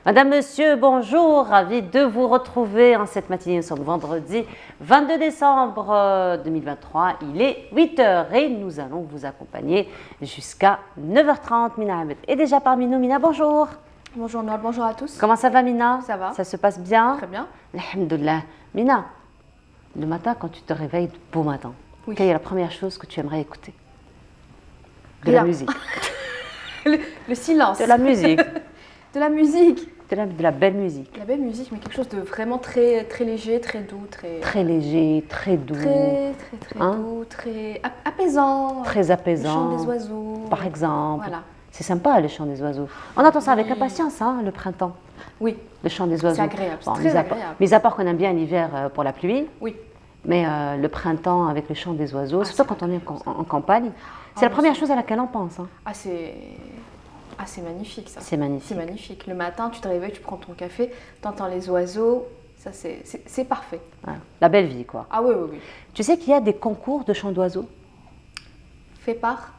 Madame, Monsieur, bonjour, ravi de vous retrouver en cette matinée. Nous sommes vendredi 22 décembre 2023. Il est 8 heures et nous allons vous accompagner jusqu'à 9h30. Mina Ahmed est déjà parmi nous. Mina, bonjour. Bonjour Noël, bonjour à tous. Comment ça va, Mina? Ça va. Ça se passe bien? Très bien. Alhamdoulilah. Mina, le matin, quand tu te réveilles, beau matin, Oui. quelle est la première chose que tu aimerais écouter? De Rien. la musique. Le silence. De la musique. De la musique. De la belle musique. La belle musique, mais quelque chose de vraiment très, très léger, très doux, Très léger, très doux, très Hein doux, très apaisant. très Le apaisant. chant des oiseaux. Par exemple. Voilà. C'est sympa, le chant des oiseaux. On entend ça avec Oui. impatience, hein, le printemps, Oui, le chant des oiseaux. c'est agréable, c'est Bon, très mis à part- agréable. Mis à part qu'on aime bien l'hiver pour la pluie, Oui. mais le printemps avec le chant des oiseaux, Ah, surtout c'est quand on est en campagne, c'est la oui, première c'est- chose à laquelle on pense. Hein. C'est magnifique ça. C'est magnifique. C'est magnifique. Le matin, tu te réveilles, tu prends ton café, tu entends les oiseaux. Ça, c'est parfait. Voilà. La belle vie, quoi. Ah oui, oui, oui. Tu sais qu'il y a des concours de chant d'oiseaux? Fait par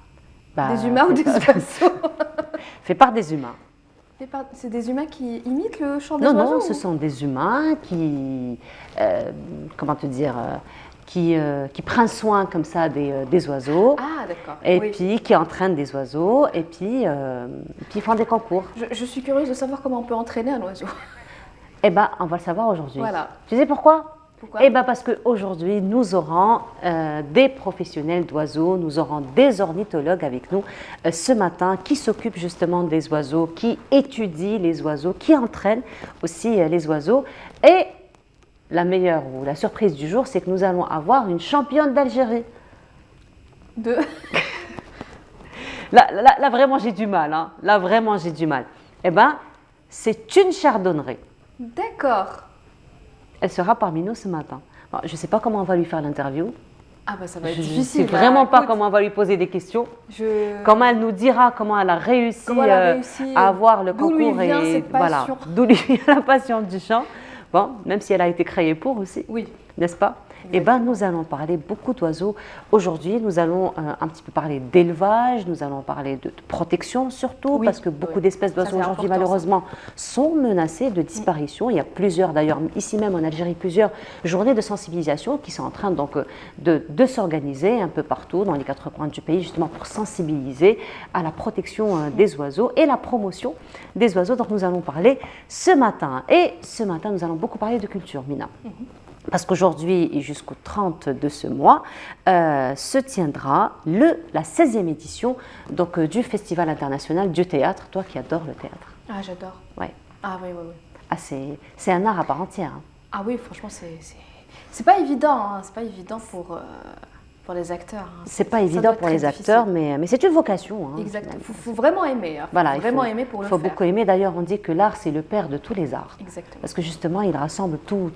Bah, des humains ou des fait- oiseaux? Fait par des humains. C'est des humains qui imitent le chant des Non, oiseaux non, ou- ce sont des humains qui, comment te dire, qui prennent soin comme ça des oiseaux. Ah, d'accord. Et Oui. puis qui entraînent des oiseaux, et puis ils font des concours. Je suis curieuse de savoir comment on peut entraîner un oiseau. Eh bien, on va le savoir aujourd'hui. Voilà. Tu sais pourquoi? Pourquoi? Eh bien, parce qu'aujourd'hui, nous aurons des professionnels d'oiseaux, nous aurons des ornithologues avec nous ce matin qui s'occupent justement des oiseaux, qui étudient les oiseaux, qui entraînent aussi les oiseaux. Et la meilleure ou la surprise du jour, c'est que nous allons avoir une championne d'Algérie. De... Là, vraiment, j'ai du mal. Hein. Là, vraiment, j'ai du mal. Eh bien, c'est une chardonnerie. D'accord. Elle sera parmi nous ce matin. Bon, je ne sais pas comment on va lui faire l'interview. Ah bah ça va être Je ne difficile. sais vraiment pas Écoute, comment on va lui poser des questions. je... Comment elle nous dira comment elle a réussi, Comment elle a réussi, à avoir le d'où concours lui vient et cette voilà, passion. d'où lui vient la passion du chant. Bon, même si elle a été créée pour aussi, Oui. n'est-ce pas? Eh bien, nous allons parler beaucoup d'oiseaux. Aujourd'hui, nous allons un petit peu parler d'élevage, nous allons parler de protection surtout, Oui, parce que beaucoup oui. d'espèces Ça, d'oiseaux c'est aujourd'hui, important, ça. malheureusement, sont menacées de disparition. Il y a plusieurs, d'ailleurs, ici même en Algérie, plusieurs journées de sensibilisation qui sont en train donc de s'organiser un peu partout dans les quatre coins du pays, justement pour sensibiliser à la protection des oiseaux et la promotion des oiseaux dont nous allons parler ce matin. Et ce matin, nous allons beaucoup parler de culture, Mina. Parce qu'aujourd'hui et jusqu'au 30 de ce mois se tiendra la 16e édition donc, du Festival international du théâtre. Toi qui adores le théâtre. Ah j'adore. Ouais. Ah oui, oui, oui. Ah, c'est un art à part entière. Hein. Ah oui, franchement, c'est pas évident. Hein. C'est pas évident pour les acteurs. Hein. C'est pas Ça évident doit être pour très les acteurs, difficile. mais c'est une vocation. Hein, Exact. finalement. Faut vraiment aimer. Hein. Voilà, Faut vraiment aimer pour le faut faire. beaucoup aimer. D'ailleurs, on dit que l'art, c'est le père de tous les arts. Exactement. Parce que justement, il rassemble tous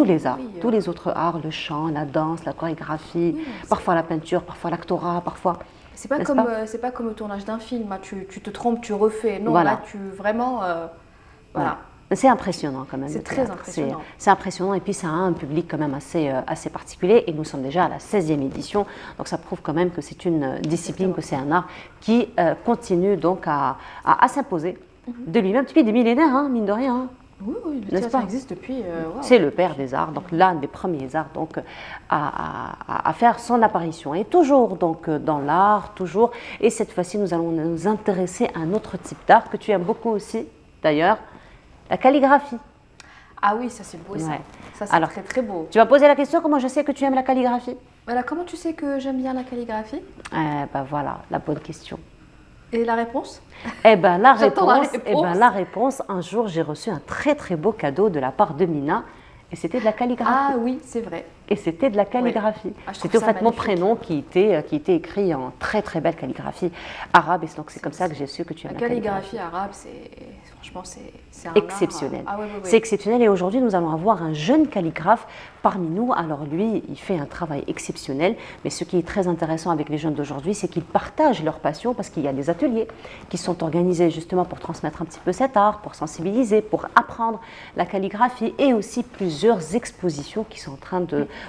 les arts, Oui, tous les autres arts, le chant, la danse, la chorégraphie, Oui, parfois la peinture, parfois l'actorat, parfois... C'est pas N'est-ce comme pas c'est pas comme au tournage d'un film. Hein. Tu te trompes, tu refais. Non, Voilà. là, tu vraiment. Voilà. C'est impressionnant quand même. C'est le très théâtre. impressionnant. C'est impressionnant et puis ça a un public quand même assez particulier et nous sommes déjà à la 16e édition. Donc ça prouve quand même que c'est une discipline, que c'est un art qui continue donc à s'imposer de lui-même depuis des millénaires, hein, mine de rien. Hein. Oui, oui, le N'est-ce théâtre pas existe depuis. Wow. C'est le père des arts, donc l'un des premiers arts donc, à faire son apparition. Et toujours donc dans l'art, toujours. Et cette fois-ci, nous allons nous intéresser à un autre type d'art que tu aimes beaucoup aussi, d'ailleurs, la calligraphie. Ah oui, ça c'est beau ça. Ouais. Ça c'est Alors, très très beau. Tu m'as posé la question, comment je sais que tu aimes la calligraphie? Voilà, comment tu sais que j'aime bien la calligraphie? Ben voilà, la bonne question. Et la réponse? Eh ben la J'attends la réponse, eh ben, la réponse, un jour j'ai reçu un très très beau cadeau de la part de Mina et c'était de la calligraphie. Ah oui, c'est vrai. Et c'était de la calligraphie. Ah, je trouve C'était au ça fait mon magnifique. prénom qui était écrit en très très belle calligraphie arabe et donc c'est comme ça que j'ai su que tu aimes La la calligraphie arabe, franchement, c'est un exceptionnel. art. Ah oui, oui, oui. C'est exceptionnel et aujourd'hui nous allons avoir un jeune calligraphe parmi nous. Alors lui, il fait un travail exceptionnel, mais ce qui est très intéressant avec les jeunes d'aujourd'hui, c'est qu'ils partagent leur passion parce qu'il y a des ateliers qui sont organisés justement pour transmettre un petit peu cet art, pour sensibiliser, pour apprendre la calligraphie et aussi plusieurs expositions qui sont en train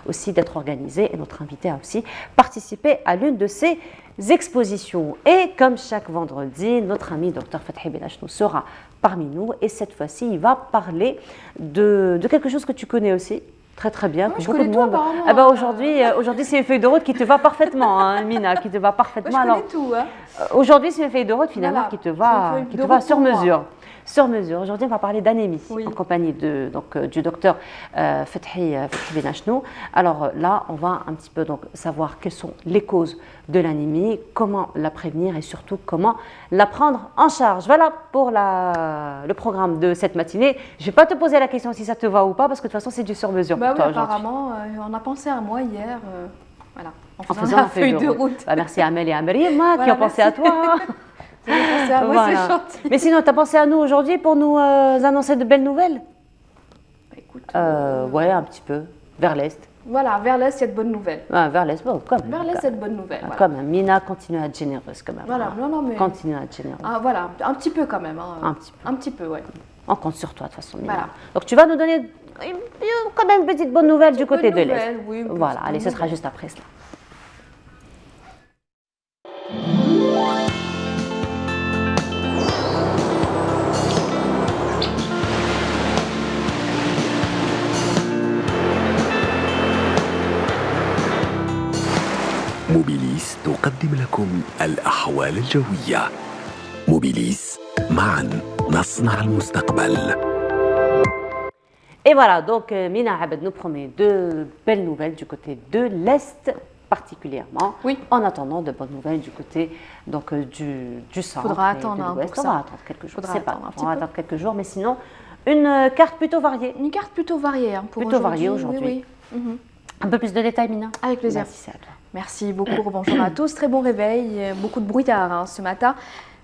aussi d'être organisées et notre invité a aussi participé à l'une de ces expositions. Et comme chaque vendredi, notre ami Dr Fathi Benachnou sera parmi nous. Et cette fois-ci, il va parler de quelque chose que tu connais aussi. Très bien. Moi, que je beaucoup connais de tout, monde. apparemment. Ah bah aujourd'hui, c'est une feuille de route qui te va parfaitement, hein, Mina, qui te va parfaitement. Moi, je connais tout. Hein. Aujourd'hui, c'est une feuille de route finalement Voilà. qui te va sur mesure. Sur mesure. Aujourd'hui, on va parler d'anémie en compagnie du docteur Fethi Benachnou. Alors là, on va un petit peu donc savoir quelles sont les causes de l'anémie, comment la prévenir et surtout comment la prendre en charge. Voilà pour le programme de cette matinée. Je ne vais pas te poser la question si ça te va ou pas parce que de toute façon, c'est du sur mesure Bah pour toi oui, aujourd'hui. apparemment, on a pensé à moi hier. Voilà, En faisant la feuille de route. Bah, merci à Amel et à Maryam voilà, qui ont pensé à toi. Vous avez pensé à moi, voilà. C'est gentil. Mais sinon, tu as pensé à nous aujourd'hui pour nous annoncer de belles nouvelles? Bah, écoute, ouais, un petit peu. Vers l'Est. Voilà, vers l'Est, il y a de bonnes nouvelles. Ah, vers l'Est, bon, quand même. Vers l'Est, il y a de bonnes nouvelles. Voilà. Quand même. Mina continue à être généreuse quand même. Voilà, hein. non, mais... Continue à être généreuse. Ah, voilà, un petit peu quand même. Hein. Un petit peu. Un petit peu, ouais. On compte sur toi de toute façon, Mina. Voilà. Donc tu vas nous donner quand même une petite bonne nouvelle du côté de l'Est. Oui, voilà, allez, ce sera juste après cela. موبيليس تقدم لكم الأحوال الجوية. موبيليس معا نصنع المستقبل. Et voilà, donc Mina Abed nous promet de belles nouvelles du côté de l'Est particulièrement. Oui. En attendant de bonnes nouvelles du côté donc, du centre. Faudra attendre de l'Ouest. pour On ça. va attendre quelques jours. Faudra C'est pas attendre un grave, petit on va peu. attendre quelques jours, mais sinon, une carte plutôt variée. Une carte plutôt variée hein, pour Plutôt aujourd'hui. variée aujourd'hui. Oui. Mhm. Un peu plus de détails, Mina? Avec plaisir. Merci, c'est à toi. Merci beaucoup, bonjour à tous. Très bon réveil, beaucoup de brouillard hein, ce matin,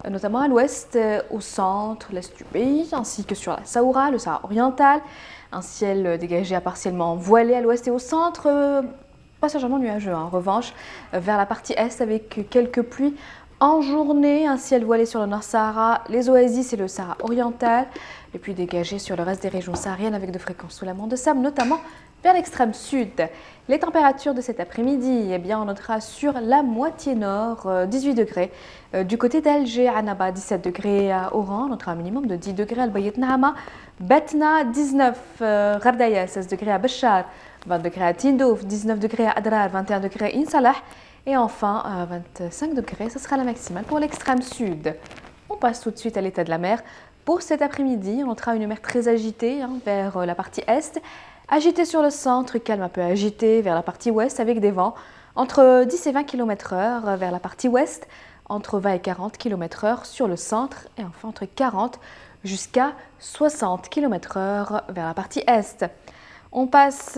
notamment à l'ouest, au centre, l'est du pays, ainsi que sur la Saoura, le Sahara oriental. Un ciel dégagé à partiellement voilé à l'ouest et au centre, passagèrement nuageux en revanche, vers la partie est avec quelques pluies en journée. Un ciel voilé sur le Nord Sahara, les oasis et le Sahara oriental, et puis dégagé sur le reste des régions sahariennes avec de fréquents soulèvements de sable, notamment vers l'extrême sud. Les températures de cet après-midi, eh bien, on notera sur la moitié nord 18 degrés. Du côté d'Alger, à Annaba, 17 degrés à Oran, on notera un minimum de 10 degrés à Al-Bayt Nahama. Batna, 19, Ghardaya, 16 degrés à Béchar, 20 degrés à Tindouf, 19 degrés à Adrar, 21 degrés à Insalah. Et enfin, 25 degrés, ce sera la maximale pour l'extrême sud. On passe tout de suite à l'état de la mer. Pour cet après-midi, on notera une mer très agitée hein, vers la partie est. Agité sur le centre, calme un peu agité vers la partie ouest avec des vents entre 10 et 20 km/h vers la partie ouest, entre 20 et 40 km/h sur le centre et enfin entre 40 jusqu'à 60 km/h vers la partie est. On passe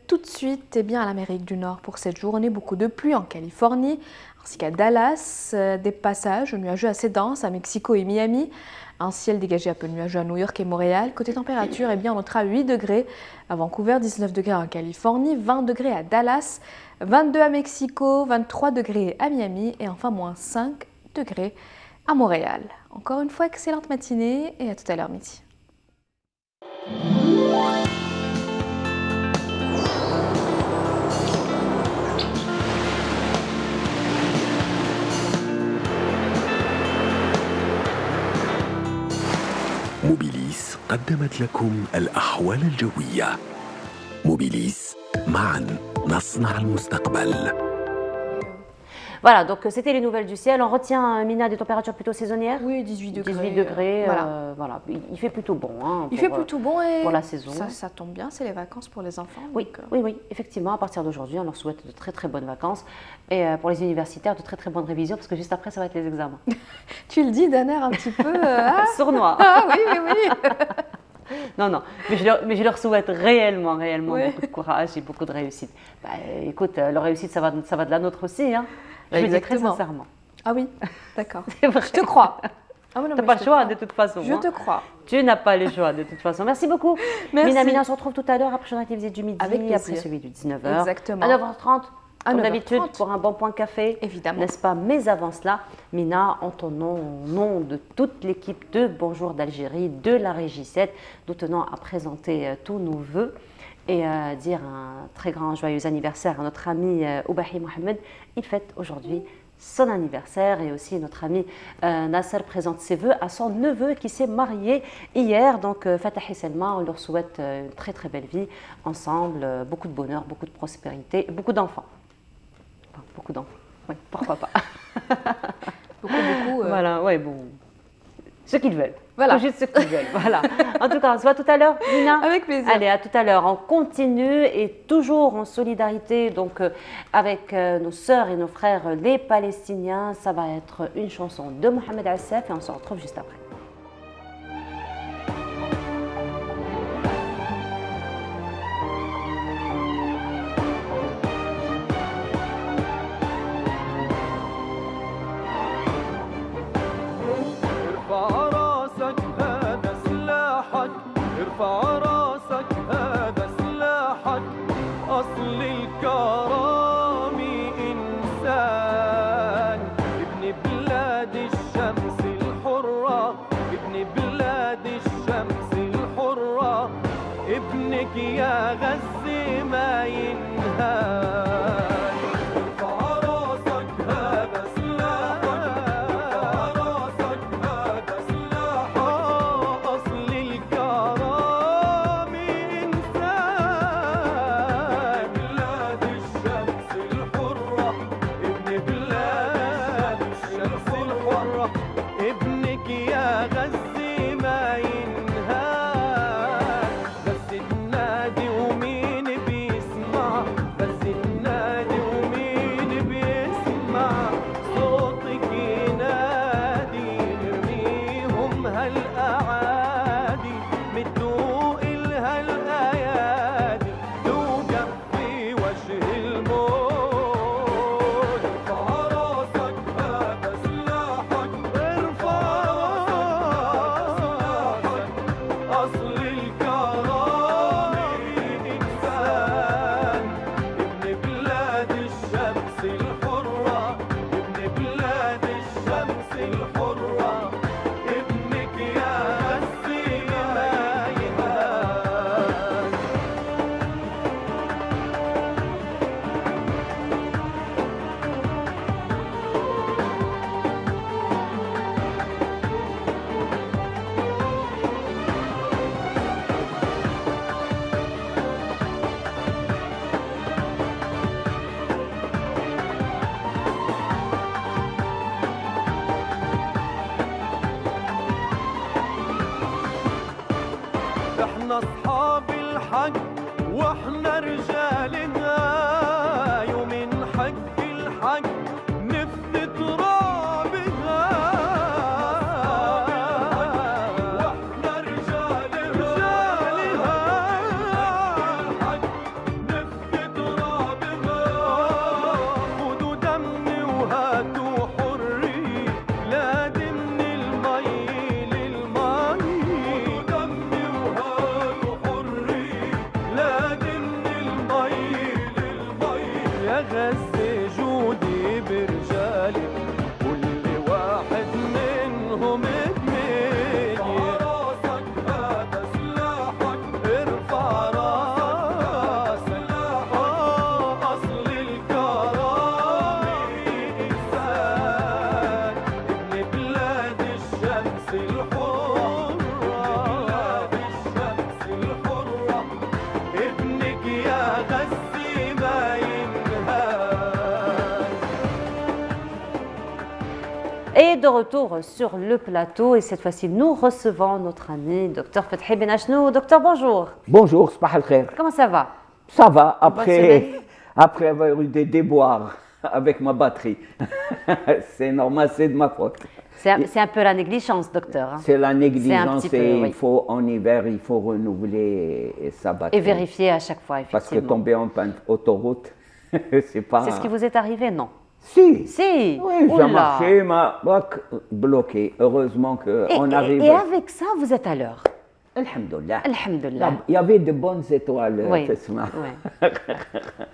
tout de suite eh bien, à l'Amérique du Nord pour cette journée. Beaucoup de pluie en Californie ainsi qu'à Dallas, des passages nuageux assez denses à Mexico et Miami. Un ciel dégagé un peu nuageux à New York et Montréal. Côté température, eh bien, on notera 8 degrés à Vancouver, 19 degrés en Californie, 20 degrés à Dallas, 22 à Mexico, 23 degrés à Miami et enfin moins 5 degrés à Montréal. Encore une fois, excellente matinée et à tout à l'heure midi. موبيليس قدمت لكم الأحوال الجوية. موبيليس معا نصنع المستقبل. Voilà, donc c'était les nouvelles du ciel. On retient, Mina, des températures plutôt saisonnières. Oui, 18 degrés. 18 degrés, voilà. Il fait plutôt bon. Hein, Il fait plutôt bon et pour la saison. Ça tombe bien, c'est les vacances pour les enfants. Oui, donc, oui, effectivement, à partir d'aujourd'hui, on leur souhaite de très très bonnes vacances. Et pour les universitaires, de très très bonnes révisions, parce que juste après, ça va être les examens. Tu le dis d'un air un petit peu... Sournois. Ah oui. Non, mais je leur souhaite réellement Oui. beaucoup de courage et beaucoup de réussite. Bah, écoute, leur réussite, ça va de la nôtre aussi. Hein. Je le dis très Exactement. sincèrement. Ah oui, d'accord. C'est vrai. Je te crois. Ah, Tu n'as pas le choix de toute façon. Je hein. te crois. Tu n'as pas le choix de toute façon. Merci beaucoup. Merci. Mina, on se retrouve tout à l'heure après le journal télévisé du midi, Avec plaisir. après celui du 19h. Exactement. À 9h30, À comme 9h30. d'habitude, pour un bon point café. Évidemment. N'est-ce pas? Mais avant cela, Mina, en ton nom, au nom de toute l'équipe de Bonjour d'Algérie, de la Régie 7, nous tenons à présenter tous nos vœux et dire un très grand joyeux anniversaire à notre ami Oubahi Mohamed. Il fête aujourd'hui son anniversaire et aussi notre ami Nasser présente ses vœux à son neveu qui s'est marié hier. Donc Fatah et Selma, on leur souhaite une très très belle vie ensemble, beaucoup de bonheur, beaucoup de prospérité, beaucoup d'enfants. Enfin, beaucoup d'enfants, oui, pourquoi pas. Beaucoup. Voilà, ouais, bon, ce qu'ils veulent. Voilà. Tout juste ce qu'ils veulent. Voilà. En tout cas, on se voit tout à l'heure, Nina. Avec plaisir. Allez, à tout à l'heure. On continue et toujours en solidarité donc avec nos sœurs et nos frères les Palestiniens. Ça va être une chanson de Mohamed Assef et on se retrouve juste après. ارفع راسك هذا سلاحك أصل الكرام إنسان ابن بلاد الشمس الحرة ابن بلاد الشمس الحرة ابنك يا غزة ما ينهان احنا اصحاب الحق واحنا رجالنا يوم حق الحق نفدي ترابها واحنا رجالها الحق نفدي ترابها خدوا دمي وهاتوا حرية لا دم المي للمي يا غزة جودي برجالي كل واحد منهم ادمني ارفع راسك هذا سلاحك ارفع راسك اصل الكرامة انسان ابن بلاد الشمس الحرة بلاد الشمس الحرة ابنك يا غزة ما Et de retour sur le plateau, et cette fois-ci, nous recevons notre ami Dr Fethi Ben Achnou. Docteur, bonjour. Bonjour, Sabah al-Khair. Comment ça va? Ça va, semaine. après avoir eu des déboires avec ma batterie. C'est normal, c'est de ma faute. C'est un peu la négligence, docteur. Hein. C'est la négligence petit peu, et oui. il faut, en hiver, il faut renouveler sa batterie. Et vérifier à chaque fois, effectivement. Parce que tomber en panne autoroute, c'est pas... C'est ce qui vous est arrivé, non? Si. Si. Oui, Oula. j'ai marché, ma bloqué. Heureusement qu'on arrive. Et avec ça, vous êtes à l'heure. Alhamdoulilah. Alhamdoulilah. Il y avait de bonnes étoiles, Oui. Fesma. Oui.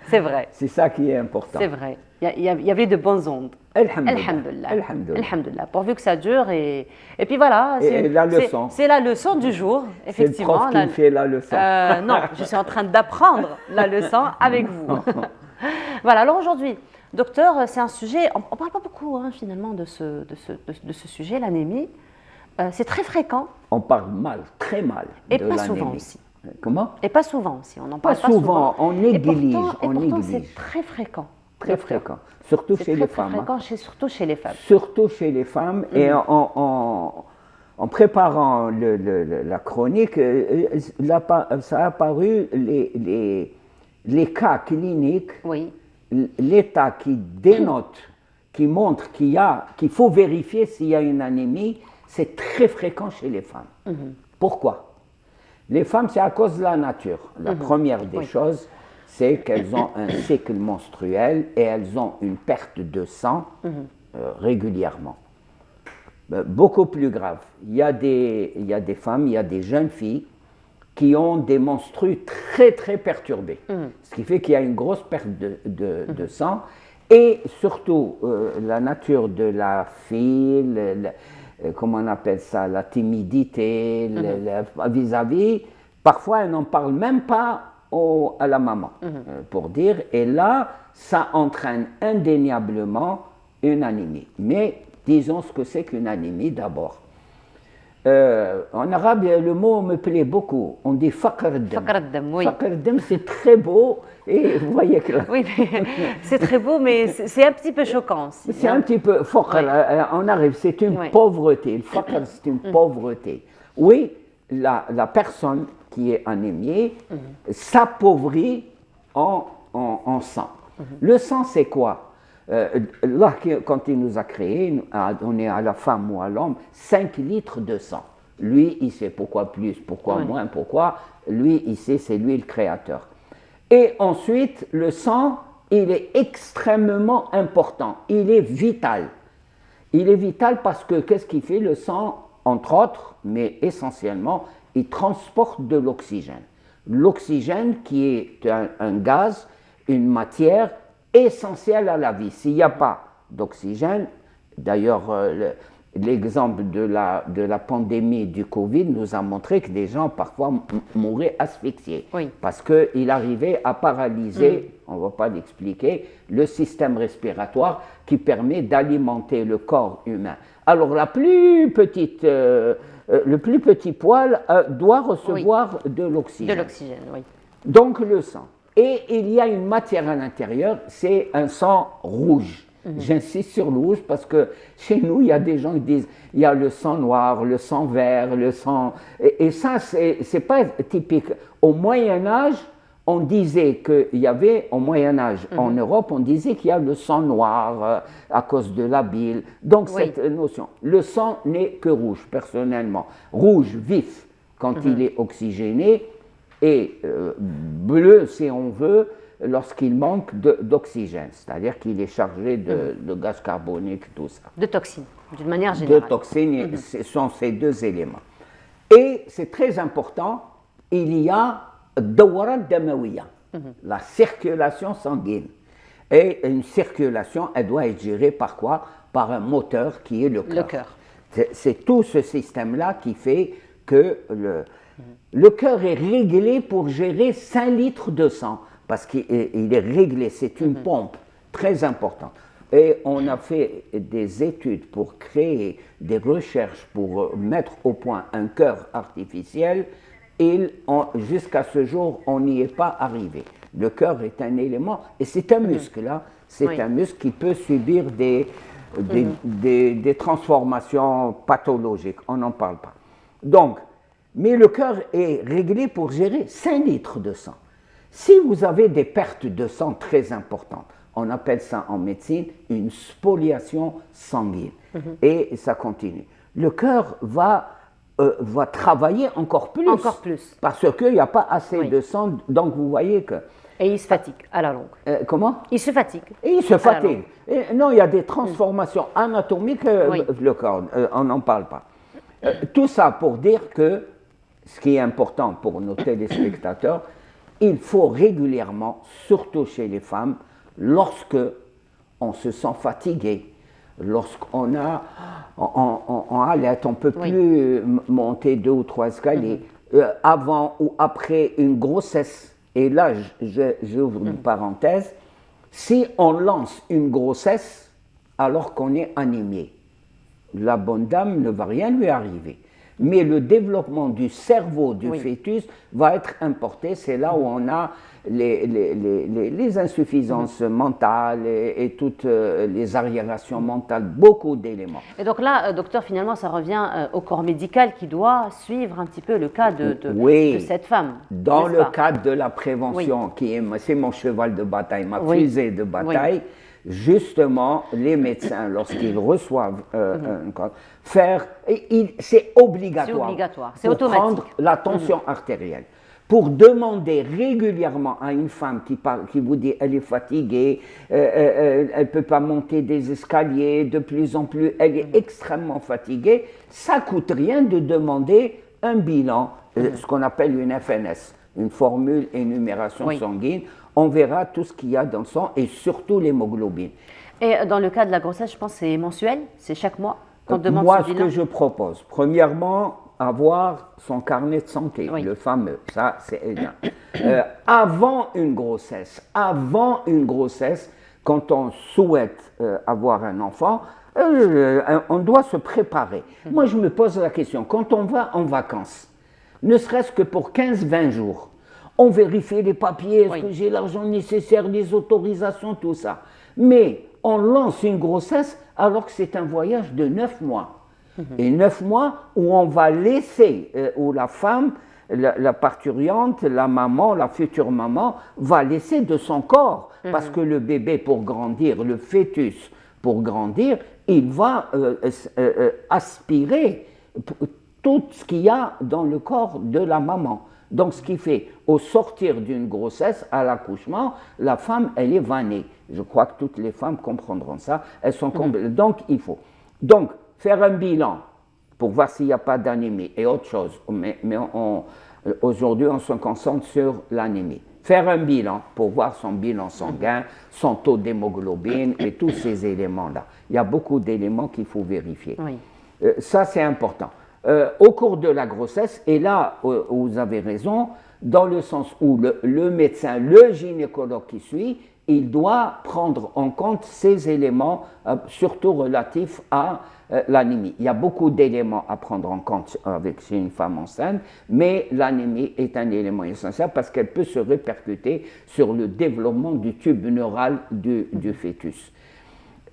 C'est vrai. C'est ça qui est important. C'est vrai. Il y avait de bonnes ondes. Alhamdoulilah. Alhamdoulilah. Pourvu que ça dure. Et puis voilà. Et la leçon. C'est la leçon du jour, effectivement. C'est le prof qui fait la leçon. Non, je suis en train d'apprendre la leçon avec vous. Voilà, alors aujourd'hui, Docteur, c'est un sujet, on ne parle pas beaucoup finalement de ce sujet, l'anémie. C'est très fréquent. On parle mal, très mal Et de pas l'anémie. souvent aussi. Comment? Et pas souvent aussi, on n'en Pas parle pas souvent, on néglige, Et on pourtant, néglige. c'est très fréquent. Très fréquent, surtout C'est chez très, les très femmes. fréquent, surtout chez les femmes. Surtout chez les femmes. Et en préparant la chronique, ça a apparu les cas cliniques, Oui. l'état qui dénote, qui montre qu'il faut vérifier s'il y a une anémie, c'est très fréquent chez les femmes. Pourquoi? Les femmes, c'est à cause de la nature. La première des choses, c'est qu'elles ont un cycle menstruel et elles ont une perte de sang régulièrement. Beaucoup plus grave, il y a des femmes, il y a des jeunes filles qui ont des menstrues très très perturbées, ce qui fait qu'il y a une grosse perte de sang et surtout la nature de la fille, comment on appelle ça, la timidité vis-à-vis, parfois elle n'en parle même pas à la maman, pour dire, et là ça entraîne indéniablement une anémie. Mais disons ce que c'est qu'une anémie d'abord. En arabe, le mot me plaît beaucoup. On dit faqr ad-dam. Faqr ad-dam, oui. Faqr ad-dam, c'est très beau. Et vous voyez que là, Oui, mais c'est très beau, mais c'est un petit peu choquant aussi. c'est un petit peu faqr. On arrive, c'est une pauvreté. Le faqr, c'est une pauvreté. Oui, la personne qui est anémiée s'appauvrit en sang. Le sang, c'est quoi? Allah, quand il nous a créés, a donné à la femme ou à l'homme 5 litres de sang. Lui, il sait pourquoi plus, pourquoi moins, pourquoi. Lui, il sait, c'est lui le créateur. Et ensuite, le sang, il est extrêmement important. Il est vital. Il est vital parce que qu'est-ce qu'il fait? Le sang, entre autres, mais essentiellement, il transporte de l'oxygène. L'oxygène qui est un gaz, une matière essentielle à la vie. S'il n'y a pas d'oxygène, d'ailleurs l'exemple de la pandémie du Covid nous a montré que des gens parfois mouraient asphyxiés parce qu'il arrivait à paralyser, on ne va pas l'expliquer, le système respiratoire qui permet d'alimenter le corps humain. Alors le plus petit poil doit recevoir de l'oxygène. De l'oxygène, oui. Donc le sang. Et il y a une matière à l'intérieur, c'est un sang rouge. J'insiste sur le rouge parce que chez nous, il y a des gens qui disent il y a le sang noir, le sang vert, le sang. Et ça, c'est pas typique. Au Moyen-Âge, on disait qu'il y avait, au Moyen-Âge, en Europe, on disait qu'il y a le sang noir à cause de la bile. Donc, cette notion. Le sang n'est que rouge, personnellement. Rouge vif quand il est oxygéné. Et bleu, si on veut, lorsqu'il manque d'oxygène, c'est-à-dire qu'il est chargé de gaz carbonique, tout ça. De toxines, d'une manière générale. De toxines, ce sont ces deux éléments. Et c'est très important, il y a dawra damawiya, la circulation sanguine. Et une circulation, elle doit être gérée par quoi? Par un moteur qui est le cœur. Le cœur. C'est tout ce système-là qui fait que le cœur est réglé pour gérer 5 litres de sang, parce qu'il est réglé, c'est une pompe très importante. Et on a fait des études pour créer des recherches pour mettre au point un cœur artificiel, et jusqu'à ce jour, on n'y est pas arrivé. Le cœur est un élément, et c'est un muscle, là, c'est un muscle qui peut subir des transformations pathologiques, on n'en parle pas. Donc, mais le cœur est réglé pour gérer 5 litres de sang. Si vous avez des pertes de sang très importantes, on appelle ça en médecine une spoliation sanguine. Et ça continue. Le cœur va travailler encore plus. Encore plus. Parce qu'il n'y a pas assez de sang. Donc vous voyez que... Et il se fatigue à la longue. Comment? Il se fatigue. Et il se fatigue. Non, il y a des transformations anatomiques, le corps, on n'en parle pas. Tout ça pour dire que ce qui est important pour nos téléspectateurs, il faut régulièrement, surtout chez les femmes, lorsque on se sent fatigué, lorsqu'on a on ne peut plus monter 2 ou 3 escaliers, avant ou après une grossesse. Et là, j'ouvre une parenthèse, Si on lance une grossesse alors qu'on est anémié, la bonne dame ne va rien lui arriver. Mais le développement du cerveau du fœtus va être importé. C'est là où on a les insuffisances mentales et toutes les arriérations mentales, beaucoup d'éléments. Et donc là, docteur, finalement, ça revient au corps médical qui doit suivre un petit peu le cas de cette femme. Dans le cadre de la prévention, c'est mon cheval de bataille, ma fusée de bataille. Justement, les médecins, lorsqu'ils reçoivent c'est obligatoire. C'est obligatoire, c'est pour automatique. Prendre la tension artérielle. Pour demander régulièrement à une femme qui vous dit elle est fatiguée, elle ne peut pas monter des escaliers, de plus en plus, elle est extrêmement fatiguée, ça ne coûte rien de demander un bilan, ce qu'on appelle une FNS, une formule énumération sanguine. On verra tout ce qu'il y a dans le sang et surtout l'hémoglobine. Et dans le cas de la grossesse, je pense que c'est mensuel, c'est chaque mois qu'on demande Moi, ce bilan. ce que je propose, premièrement, avoir son carnet de santé, le fameux, ça c'est évident. Avant une grossesse, quand on souhaite avoir un enfant, on doit se préparer. Moi, je me pose la question, quand on va en vacances, ne serait-ce que pour 15-20 jours, on vérifie les papiers, est-ce que j'ai l'argent nécessaire, les autorisations, tout ça. Mais on lance une grossesse alors que c'est un voyage de 9 mois. Et 9 mois où on va laisser, où la femme, la parturiente, la maman, la future maman, va laisser de son corps. Parce que le bébé, pour grandir, le fœtus, pour grandir, il va aspirer tout ce qu'il y a dans le corps de la maman. Donc, ce qui fait, au sortir d'une grossesse, à l'accouchement, la femme, elle est vannée. Je crois que toutes les femmes comprendront ça. Elles sont donc, il faut. Donc, faire un bilan pour voir s'il n'y a pas d'anémie et autre chose. Mais aujourd'hui, on se concentre sur l'anémie. Faire un bilan pour voir son bilan sanguin, son taux d'hémoglobine et tous ces éléments-là. Il y a beaucoup d'éléments qu'il faut vérifier. Ça, c'est important. Au cours de la grossesse, et là, vous avez raison, dans le sens où le médecin, le gynécologue qui suit, il doit prendre en compte ces éléments, surtout relatifs à l'anémie. Il y a beaucoup d'éléments à prendre en compte chez une femme enceinte, mais l'anémie est un élément essentiel parce qu'elle peut se répercuter sur le développement du tube neural du fœtus.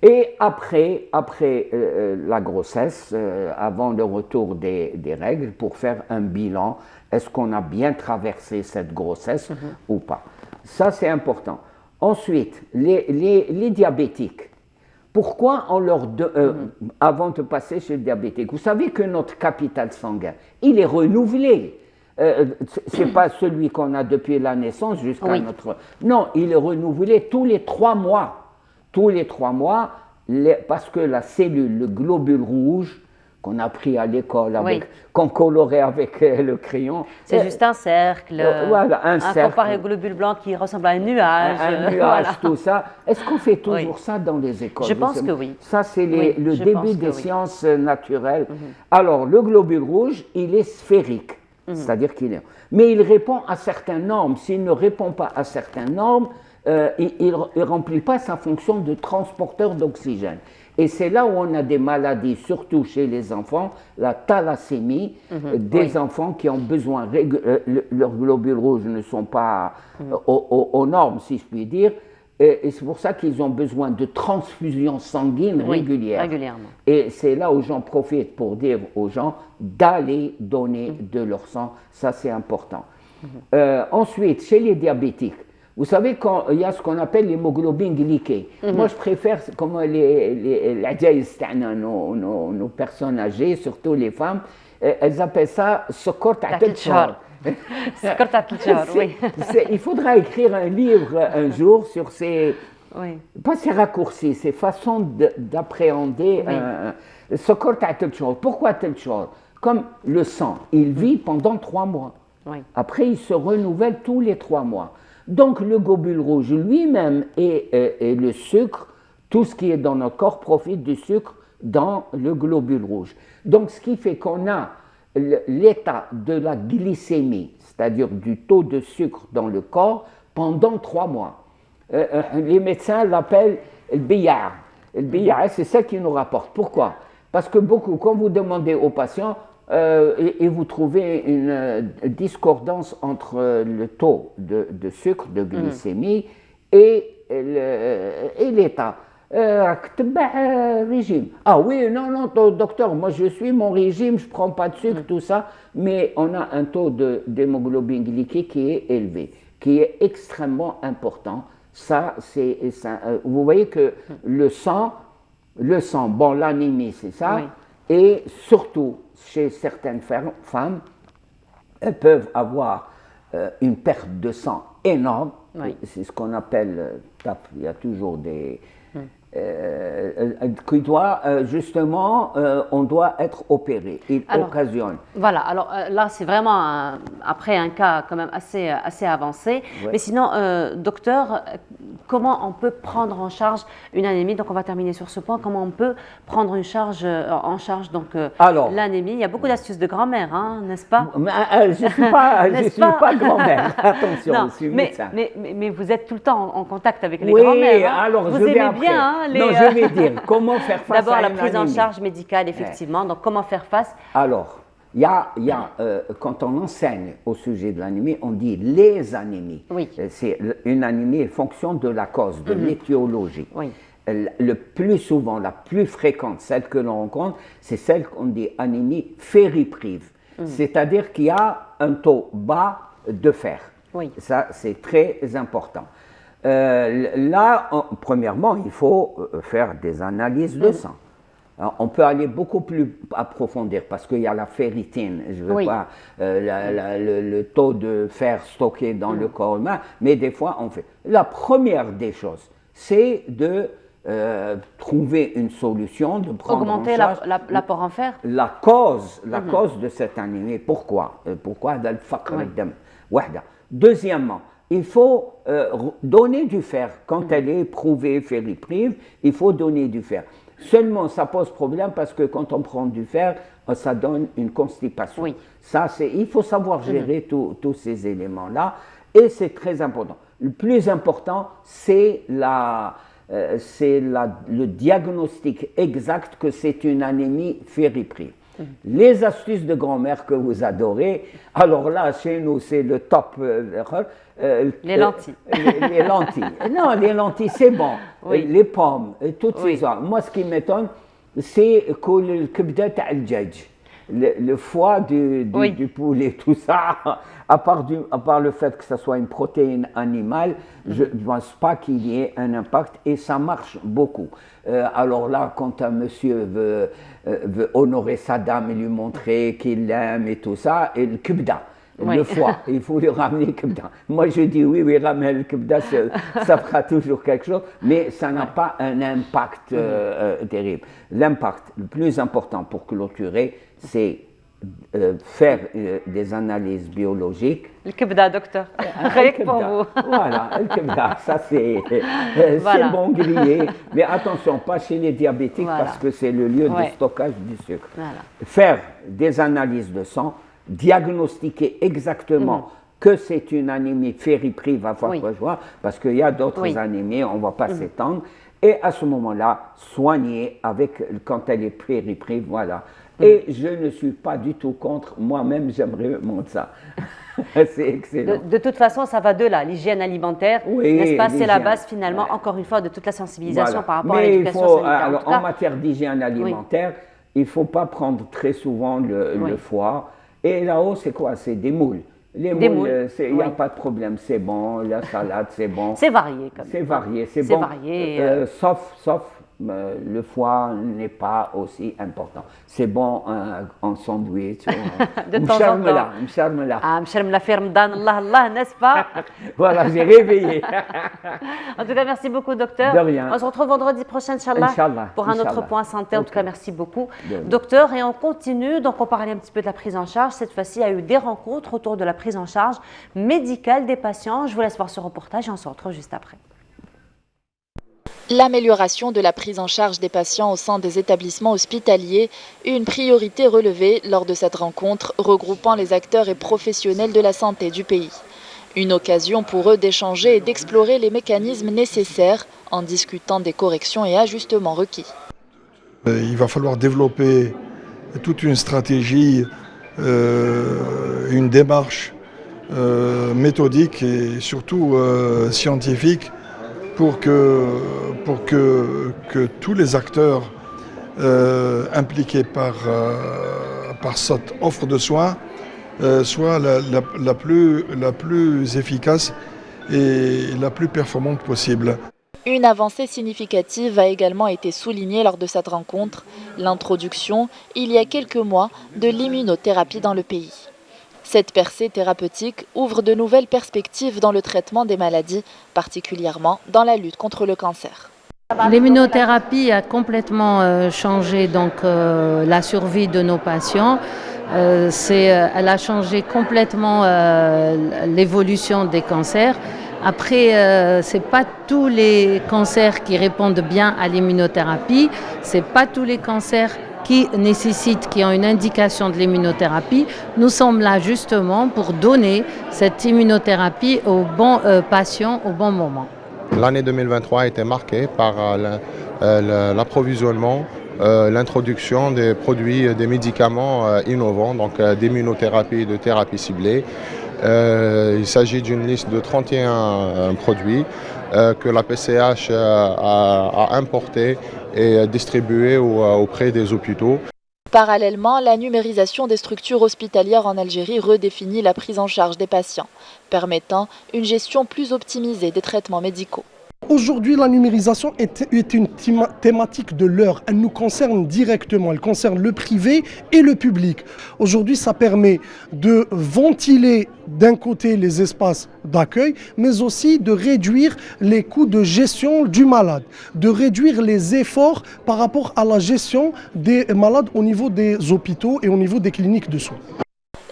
Et après la grossesse, avant le retour des règles, pour faire un bilan, est-ce qu'on a bien traversé cette grossesse ou pas? Ça, c'est important. Ensuite, les diabétiques. Pourquoi on leur avant de passer chez le diabétique, vous savez que notre capital sanguin, il est renouvelé. C'est pas celui qu'on a depuis la naissance jusqu'à notre... Non, il est renouvelé tous les 3 mois. Tous les 3 mois, parce que la cellule, le globule rouge, qu'on a pris à l'école, qu'on colorait avec le crayon. C'est juste un cercle, voilà, un cercle. Comparé au globule blanc qui ressemble à un nuage. Un nuage, tout ça. Est-ce qu'on fait toujours ça dans les écoles? Je pense que oui. Ça, c'est le début des sciences naturelles. Alors, le globule rouge, il est sphérique, c'est-à-dire qu'il est... Mais il répond à certaines normes. S'il ne répond pas à certaines normes, il ne remplit pas sa fonction de transporteur d'oxygène. Et c'est là où on a des maladies, surtout chez les enfants, la thalassémie, des enfants qui ont besoin, leurs globules rouges ne sont pas aux normes, si je puis dire, et c'est pour ça qu'ils ont besoin de transfusions sanguines régulièrement. Et c'est là où j'en profite pour dire aux gens d'aller donner de leur sang, ça c'est important. Ensuite, chez les diabétiques, vous savez, il y a ce qu'on appelle l'hémoglobine glyquée. Moi, je préfère, comme nos personnes âgées, surtout les femmes, elles appellent ça « sokor ta'atel shahar ». Il faudra écrire un livre un jour sur ces... Pas ces raccourcis, ces façons d'appréhender « sokor ta'atel shahar ». Pourquoi tel shahar? Comme le sang, il vit pendant 3 mois. Après, il se renouvelle tous les 3 mois. Donc le globule rouge lui-même et le sucre, tout ce qui est dans notre corps profite du sucre dans le globule rouge. Donc ce qui fait qu'on a l'état de la glycémie, c'est-à-dire du taux de sucre dans le corps, pendant 3 mois. les médecins l'appellent le billard. Le billard, c'est ça qui nous rapporte. Pourquoi? Parce que beaucoup, quand vous demandez aux patients, et vous trouvez une discordance entre le taux de sucre, de glycémie et l'état. Régime. Ah oui, non, docteur, moi je suis mon régime, je ne prends pas de sucre, tout ça, mais on a un taux d'hémoglobine glyquée qui est élevé, qui est extrêmement important. Vous voyez que le sang, bon, l'anémie, c'est ça, oui. Et surtout, chez certaines femmes, elles peuvent avoir une perte de sang énorme, oui. C'est ce qu'on appelle TAP, il y a toujours des... qui doit justement, on doit être opéré. Il occasionne. Voilà, alors là c'est vraiment après un cas quand même assez avancé. Ouais. Mais sinon, docteur, comment on peut prendre en charge une anémie? Donc on va terminer sur ce point. Comment on peut prendre en charge l'anémie? Il y a beaucoup d'astuces de grand-mère, hein, n'est-ce pas? Je ne suis pas grand-mère. Attention, non, je suis médecin. Mais vous êtes tout le temps en contact avec les oui, grand-mères. Hein? Alors vous je vais aimez après. Bien, hein, non, je vais dire comment faire face d'abord à la prise anémie. En charge médicale, effectivement. Ouais. Donc comment faire face? Alors, il y a quand on enseigne au sujet de l'anémie, on dit les anémies. Oui. C'est une anémie en fonction de la cause, de l'étiologie. Oui. Le plus souvent, la plus fréquente, celle que l'on rencontre, c'est celle qu'on dit anémie fériprive. C'est-à-dire qu'il y a un taux bas de fer. Oui. Ça, c'est très important. Premièrement, il faut faire des analyses de sang. Alors, on peut aller beaucoup plus approfondir parce qu'il y a la ferritine, je ne veux pas le taux de fer stocké dans le corps humain, mais des fois on fait. La première des choses, c'est de trouver une solution, de prendre augmenter en charge l'apport en fer. La cause de cette anémie. Pourquoi? Pourquoi? Deuxièmement, il faut donner du fer. Quand elle est prouvée fériprive, il faut donner du fer. Seulement, ça pose problème parce que quand on prend du fer, ça donne une constipation. Oui. Il faut savoir gérer tous ces éléments-là et c'est très important. Le plus important, c'est le diagnostic exact que c'est une anémie fériprive. Les astuces de grand-mère que vous adorez, alors là, chez nous, c'est le top. Les lentilles. Les lentilles. Non, les lentilles, c'est bon. Oui. Les pommes, toutes ces choses. Moi, ce qui m'étonne, c'est que le kibda ta'al djaj, le foie du poulet, tout ça, à part le fait que ça soit une protéine animale, je ne pense pas qu'il y ait un impact et ça marche beaucoup. Alors là, quand un monsieur veut honorer sa dame et lui montrer qu'il l'aime et tout ça, et le kibda, le foie, il faut lui ramener le kibda. Moi, je dis oui, ramener le kibda, ça fera toujours quelque chose, mais ça n'a pas un impact terrible. L'impact le plus important pour clôturer, c'est faire des analyses biologiques. Le kibda, docteur. Rien que pour vous. Voilà, le kibda, ça c'est bon grillé, mais attention, pas chez les diabétiques parce que c'est le lieu de stockage du sucre. Voilà. Faire des analyses de sang, diagnostiquer exactement que c'est une anémie fériprive à voir, parce qu'il y a d'autres anémies, on ne va pas s'étendre, et à ce moment-là, soigner quand elle est fériprive, voilà. Et je ne suis pas du tout contre, moi-même j'aimerais montrer ça. C'est excellent. De toute façon, ça va de là, l'hygiène alimentaire, n'est-ce pas? C'est la base finalement, encore une fois, de toute la sensibilisation par rapport à l'éducation sanitaire. Alors, en matière d'hygiène alimentaire, il ne faut pas prendre très souvent le foie. Et là-haut, c'est quoi? C'est des moules. Les moules, il n'y a pas de problème, c'est bon, la salade, c'est bon. C'est varié quand même. C'est varié, c'est bon. Varié, sauf le foie n'est pas aussi important. C'est bon en sandwich. De temps en temps. Mcharmela fi Ramadan, Allah, n'est-ce pas? Voilà, j'ai réveillé. En tout cas, merci beaucoup, docteur. De rien. On se retrouve vendredi prochain, Inch'Allah, pour un autre point santé. En tout cas, merci beaucoup, docteur. Et on continue. Donc, on parlait un petit peu de la prise en charge. Cette fois-ci, il y a eu des rencontres autour de la prise en charge médicale des patients. Je vous laisse voir ce reportage et on se retrouve juste après. L'amélioration de la prise en charge des patients au sein des établissements hospitaliers, une priorité relevée lors de cette rencontre regroupant les acteurs et professionnels de la santé du pays. Une occasion pour eux d'échanger et d'explorer les mécanismes nécessaires en discutant des corrections et ajustements requis. Il va falloir développer toute une stratégie, une démarche méthodique et surtout scientifique pour que tous les acteurs impliqués par cette offre de soins soit la plus efficace et la plus performante possible. Une avancée significative a également été soulignée lors de cette rencontre, l'introduction, il y a quelques mois, de l'immunothérapie dans le pays. Cette percée thérapeutique ouvre de nouvelles perspectives dans le traitement des maladies, particulièrement dans la lutte contre le cancer. L'immunothérapie a complètement changé donc, la survie de nos patients. Elle a changé complètement l'évolution des cancers. Après, ce n'est pas tous les cancers qui répondent bien à l'immunothérapie, ce n'est pas tous les cancers qui ont une indication de l'immunothérapie. Nous sommes là justement pour donner cette immunothérapie aux bons patients au bon moment. L'année 2023 a été marquée par l'approvisionnement, l'introduction des produits, des médicaments innovants, donc d'immunothérapie et de thérapie ciblée. Il s'agit d'une liste de 31 produits que la PCH a importés et distribués auprès des hôpitaux. Parallèlement, la numérisation des structures hospitalières en Algérie redéfinit la prise en charge des patients, permettant une gestion plus optimisée des traitements médicaux. Aujourd'hui, la numérisation est une thématique de l'heure. Elle nous concerne directement. Elle concerne le privé et le public. Aujourd'hui, ça permet de ventiler d'un côté les espaces d'accueil, mais aussi de réduire les coûts de gestion du malade, de réduire les efforts par rapport à la gestion des malades au niveau des hôpitaux et au niveau des cliniques de soins.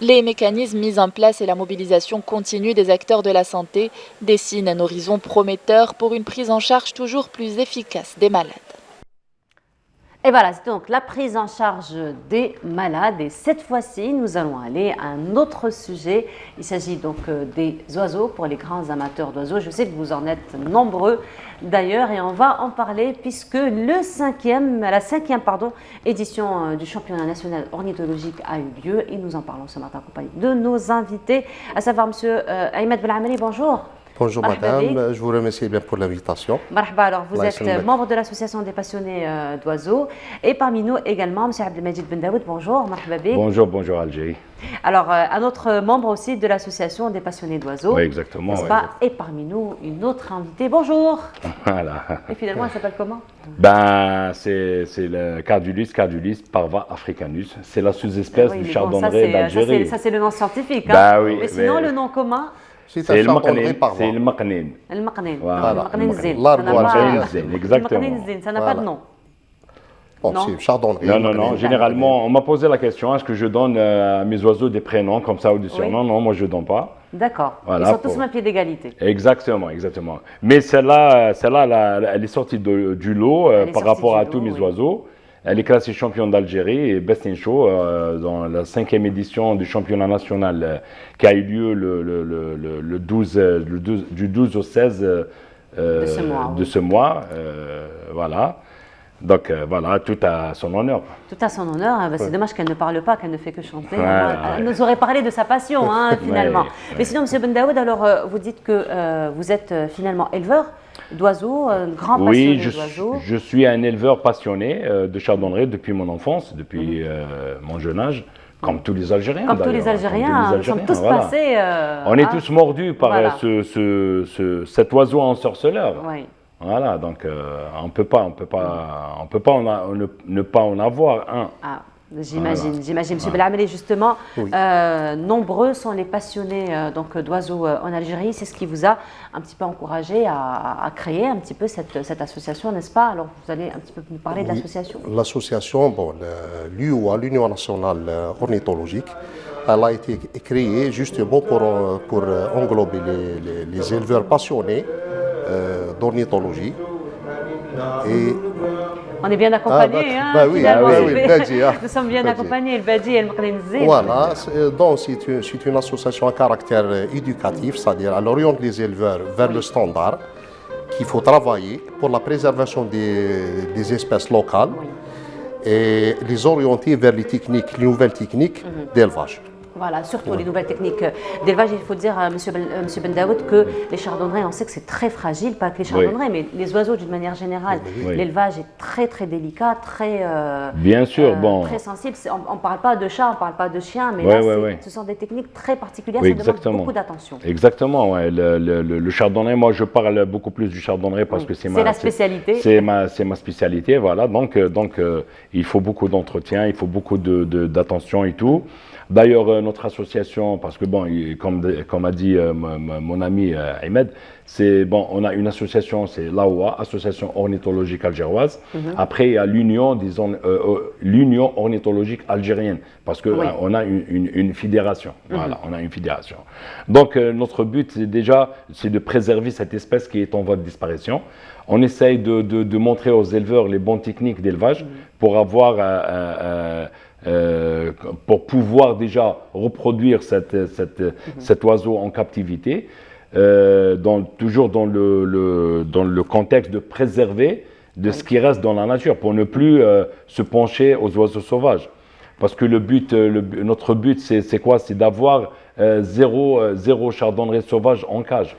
Les mécanismes mis en place et la mobilisation continue des acteurs de la santé dessinent un horizon prometteur pour une prise en charge toujours plus efficace des malades. Et voilà, c'est donc la prise en charge des malades. Et cette fois-ci, nous allons aller à un autre sujet. Il s'agit donc des oiseaux, pour les grands amateurs d'oiseaux. Je sais que vous en êtes nombreux d'ailleurs et on va en parler puisque la cinquième édition du championnat national ornithologique a eu lieu et nous en parlons ce matin en compagnie de nos invités, à savoir M. Ahmed Belamani. Bonjour. Bonjour madame, je vous remercie bien pour l'invitation. Marhaba, alors vous êtes membre de l'association des passionnés d'oiseaux et parmi nous également M. Abdelmajid Ben Daoud. Bonjour, marhaba bik. Bonjour Algérie. Alors un autre membre aussi de l'association des passionnés d'oiseaux. Oui, exactement. N'est-ce pas? Et parmi nous une autre invitée. Bonjour. Voilà. Et finalement elle s'appelle comment? C'est le Cardulis parva africanus. C'est la sous-espèce du chardonneret d'Algérie. Ça c'est le nom scientifique. Bah, oui, mais sinon le nom commun? C'est le maqnin. C'est le maqnin. Le maqnin. Voilà. Le maqnin zin. Exactement. Le maqnin zin, ça n'a pas de nom. Bon, c'est chardonneret. Non. Généralement, on m'a posé la question, est-ce que je donne à mes oiseaux des prénoms comme ça ou des surnoms? Non, moi je ne donne pas. D'accord. Voilà, ils sont tous sur un pied d'égalité. Exactement. Mais celle-là, elle est sortie du lot par rapport à tous mes oiseaux. Elle est classée championne d'Algérie et Best in Show dans la 5e édition du championnat national qui a eu lieu du 12 au 16 de ce mois. Voilà. Donc voilà, tout à son honneur. Tout à son honneur. C'est dommage qu'elle ne parle pas, qu'elle ne fait que chanter. Elle nous aurait parlé de sa passion, finalement. Mais sinon, M. Ben Daoud, alors vous dites que vous êtes finalement éleveur d'oiseaux, grand passionné d'oiseaux. Je suis un éleveur passionné de chardonneret depuis mon enfance, depuis mon jeune âge. Comme tous les Algériens. Comme tous les Algériens, nous sommes tous passés. On est tous mordus par cet oiseau ensorceleur. Oui. Voilà, donc on ne peut pas ne pas en avoir un. Ah, j'imagine. Monsieur Belamani, justement, nombreux sont les passionnés d'oiseaux en Algérie. C'est ce qui vous a un petit peu encouragé à créer un petit peu cette association, n'est-ce pas? Alors, vous allez un petit peu nous parler de l'association. L'association, l'UOA, l'Union nationale ornithologique, elle a été créée justement pour englober les éleveurs passionnés d'ornithologie et On est bien accompagnés, hein, bah oui, finalement, oui, c'est le fait. Badi, hein. Nous sommes bien accompagnés, le Badi et le Maqlin. Voilà, donc c'est une association à caractère éducatif, c'est-à-dire elle oriente les éleveurs vers le standard qu'il faut travailler pour la préservation des espèces locales et les orienter vers les techniques, les nouvelles techniques d'élevage. Voilà, surtout les nouvelles techniques d'élevage. Il faut dire à M. Ben Daoud que les chardonnerets, on sait que c'est très fragile, pas que les chardonnerets, mais les oiseaux d'une manière générale. L'élevage est très très délicat, très, bien sûr, très sensible. On ne parle pas de chat, on ne parle pas de chien, mais ce sont des techniques très particulières, ça demande beaucoup d'attention. Exactement, ouais. Le chardonneret, moi je parle beaucoup plus du chardonneret parce que c'est la spécialité. C'est ma spécialité, voilà. Donc il faut beaucoup d'entretien, il faut beaucoup d'attention et tout. D'ailleurs, notre association, parce que bon, comme a dit mon ami Ahmed, on a une association, c'est l'AOA, Association ornithologique algéroise. Après, il y a l'Union ornithologique algérienne, parce que on a une fédération. Voilà, on a une fédération. Donc, notre but, c'est de préserver cette espèce qui est en voie de disparition. On essaye de montrer aux éleveurs les bonnes techniques d'élevage pour avoir pour pouvoir déjà reproduire cet oiseau en captivité, toujours dans le contexte de préserver de ce qui reste dans la nature, pour ne plus se pencher aux oiseaux sauvages. Parce que notre but, c'est quoi? C'est d'avoir zéro chardonneret sauvage en cage.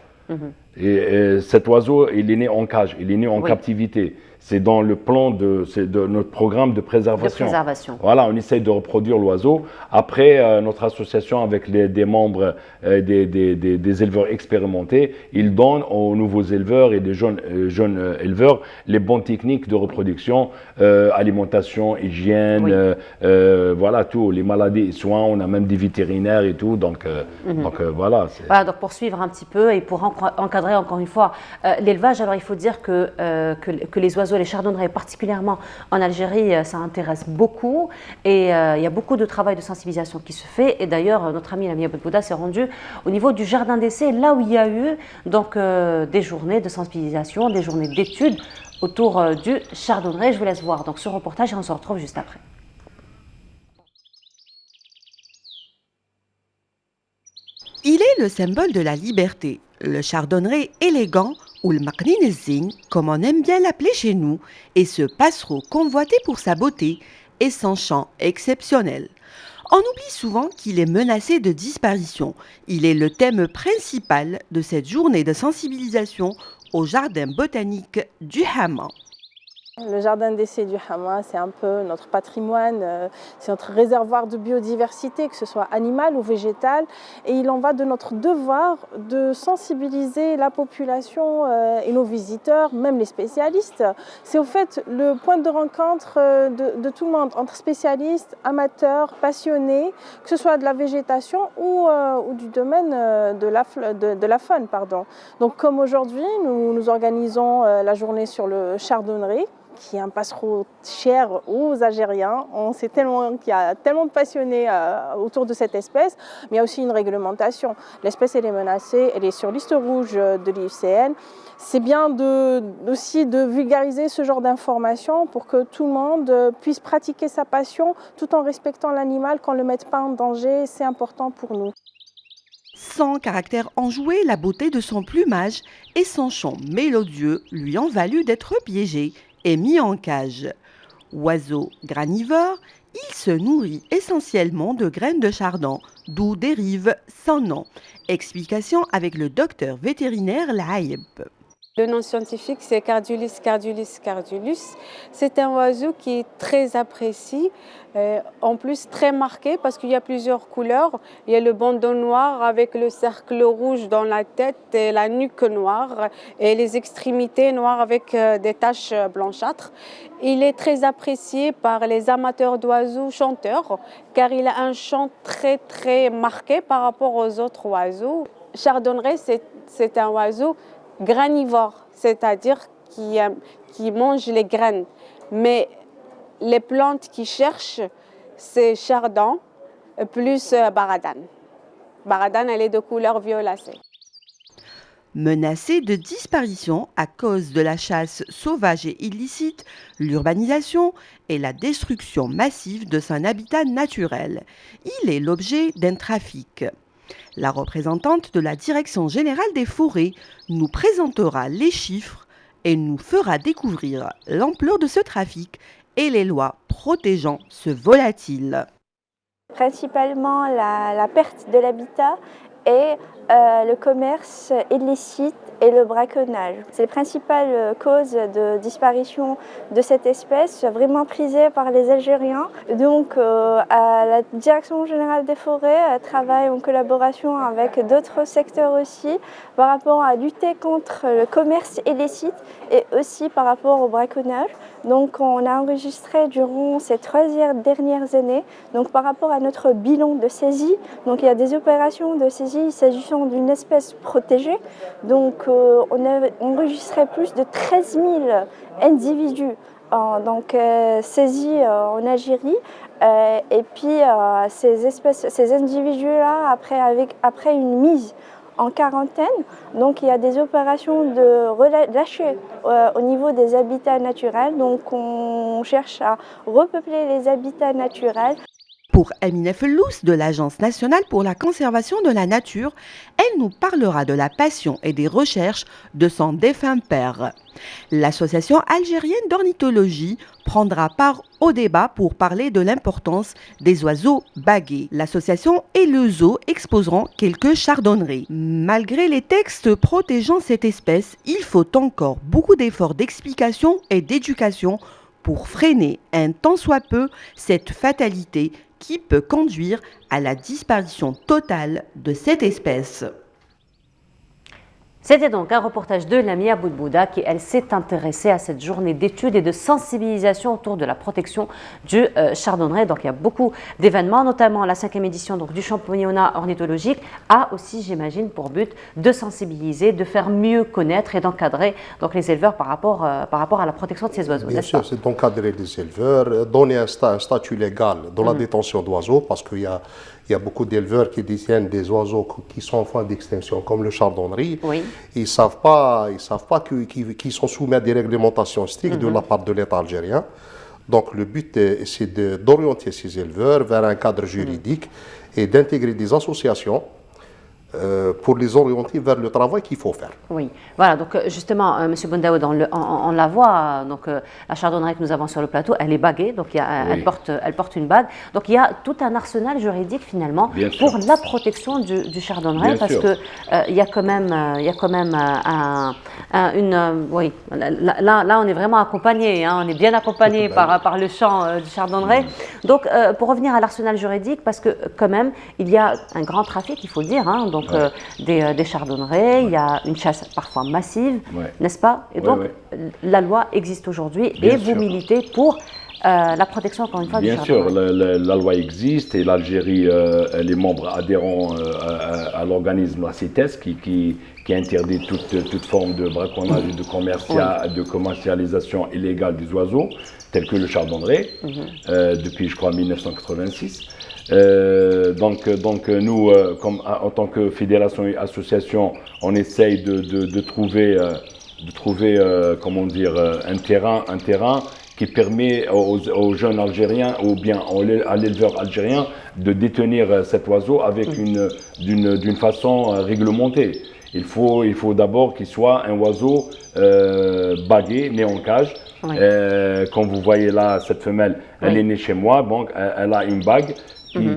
Et cet oiseau, il est né en cage, il est né en captivité. C'est dans le plan de notre programme de préservation. Voilà, on essaye de reproduire l'oiseau. Après, notre association avec des membres, des éleveurs expérimentés, ils donnent aux nouveaux éleveurs et des jeunes éleveurs les bonnes techniques de reproduction, alimentation, hygiène, voilà, tout, les maladies et soins. On a même des vétérinaires et tout. Donc voilà. Voilà, donc pour suivre un petit peu et pour encadrer encore une fois l'élevage, alors il faut dire que les oiseaux, les chardonnerets, particulièrement en Algérie, ça intéresse beaucoup et il y a beaucoup de travail de sensibilisation qui se fait. Et d'ailleurs, notre ami Lamia Benbouda s'est rendu au niveau du jardin d'essai, là où il y a eu donc, des journées de sensibilisation, des journées d'études autour du chardonneret. Je vous laisse voir donc ce reportage et on se retrouve juste après. Il est le symbole de la liberté, le chardonneret élégant ou le Maqlin Zing, comme on aime bien l'appeler chez nous, et ce passereau convoité pour sa beauté et son chant exceptionnel. On oublie souvent qu'il est menacé de disparition. Il est le thème principal de cette journée de sensibilisation au jardin botanique du Hama. Le jardin d'essai du Hama, c'est un peu notre patrimoine, c'est notre réservoir de biodiversité, que ce soit animale ou végétale. Et il en va de notre devoir de sensibiliser la population et nos visiteurs, même les spécialistes. C'est au fait le point de rencontre de tout le monde, entre spécialistes, amateurs, passionnés, que ce soit de la végétation ou du domaine de la faune. Pardon. Donc comme aujourd'hui, nous organisons la journée sur le chardonneret, qui est un passereau cher aux Algériens. On sait tellement qu'il y a tellement de passionnés autour de cette espèce, mais il y a aussi une réglementation. L'espèce, elle est menacée, elle est sur liste rouge de l'IUCN. C'est bien aussi de vulgariser ce genre d'informations pour que tout le monde puisse pratiquer sa passion tout en respectant l'animal, qu'on ne le mette pas en danger. C'est important pour nous. Son caractère enjoué, la beauté de son plumage et son chant mélodieux lui ont valu d'être piégé et mis en cage. Oiseau granivore, il se nourrit essentiellement de graines de chardon, d'où dérive son nom. Explication avec le docteur vétérinaire Laïb. Le nom scientifique, c'est Cardulus cardulus cardulus. C'est un oiseau qui est très apprécié, en plus très marqué parce qu'il y a plusieurs couleurs. Il y a le bandeau noir avec le cercle rouge dans la tête et la nuque noire et les extrémités noires avec des taches blanchâtres. Il est très apprécié par les amateurs d'oiseaux chanteurs car il a un chant très très marqué par rapport aux autres oiseaux. Chardonneret, c'est un oiseau granivore, c'est-à-dire qui mange les graines. Mais les plantes qu'il cherche, c'est chardon plus baradane. Baradane, elle est de couleur violacée. Menacé de disparition à cause de la chasse sauvage et illicite, l'urbanisation et la destruction massive de son habitat naturel, il est l'objet d'un trafic. La représentante de la Direction générale des forêts nous présentera les chiffres et nous fera découvrir l'ampleur de ce trafic et les lois protégeant ce volatile. Principalement la perte de l'habitat et le commerce illicite et le braconnage. C'est les principales causes de disparition de cette espèce, vraiment prisée par les Algériens. Donc la Direction générale des forêts travaille en collaboration avec d'autres secteurs aussi par rapport à lutter contre le commerce illicite et aussi par rapport au braconnage. Donc on a enregistré durant ces 3 dernières années, donc par rapport à notre bilan de saisie, donc il y a des opérations de saisie s'agissant d'une espèce protégée. Donc on a enregistré plus de 13 000 individus saisis en Algérie. Et puis ces individus-là, après une mise en quarantaine, donc il y a des opérations de relâcher au niveau des habitats naturels. Donc on cherche à repeupler les habitats naturels. Pour Amina Fellous de l'Agence nationale pour la conservation de la nature, elle nous parlera de la passion et des recherches de son défunt père. L'association algérienne d'ornithologie prendra part au débat pour parler de l'importance des oiseaux baguets. L'association et le zoo exposeront quelques chardonnerets. Malgré les textes protégeant cette espèce, il faut encore beaucoup d'efforts d'explication et d'éducation pour freiner un tant soit peu cette fatalité qui peut conduire à la disparition totale de cette espèce. C'était donc un reportage de Lamia Boudbouda qui, elle, s'est intéressée à cette journée d'études et de sensibilisation autour de la protection du chardonneret. Donc il y a beaucoup d'événements, notamment la 5e édition donc, du championnat ornithologique a aussi, j'imagine, pour but de sensibiliser, de faire mieux connaître et d'encadrer donc, les éleveurs par rapport à la protection de ces oiseaux. Bien sûr, c'est d'encadrer les éleveurs, donner un statut légal dans la détention d'oiseaux, parce qu'il y a beaucoup d'éleveurs qui détiennent des oiseaux qui sont en fin d'extinction, comme le chardonnerie. Oui. Ils ne savent pas qu'ils sont soumis à des réglementations strictes de la part de l'État algérien. Donc le but, c'est d'orienter ces éleveurs vers un cadre juridique et d'intégrer des associations pour les orienter vers le travail qu'il faut faire. Oui, voilà, donc justement, M. Boundaoud, on la voit, donc la chardonneret que nous avons sur le plateau, elle est baguée, donc elle porte une bague. Donc il y a tout un arsenal juridique finalement pour la protection du chardonneret, parce que il y a quand même oui, là on est vraiment accompagné, hein, on est bien accompagné par le champ du chardonneret. Donc pour revenir à l'arsenal juridique, parce que quand même il y a un grand trafic, il faut le dire, hein, donc des chardonnerets, il y a une chasse parfois massive, n'est-ce pas? Et donc la loi existe aujourd'hui et vous militez pour la protection, encore une fois, du chardonneret. Bien sûr, la loi existe et l'Algérie, elle est membre adhérent à l'organisme, la CITES, qui interdit toute forme de braconnage et de commercialisation illégale des oiseaux, tels que le chardonneret, depuis, je crois, 1986. Donc nous, en tant que fédération et association, on essaye de trouver comment dire, un terrain qui permet aux jeunes Algériens ou bien à l'éleveur algérien de détenir cet oiseau avec d'une façon réglementée. Il faut d'abord qu'il soit un oiseau bagué, né en cage. Comme vous voyez là, cette femelle, elle est née chez moi, donc elle a une bague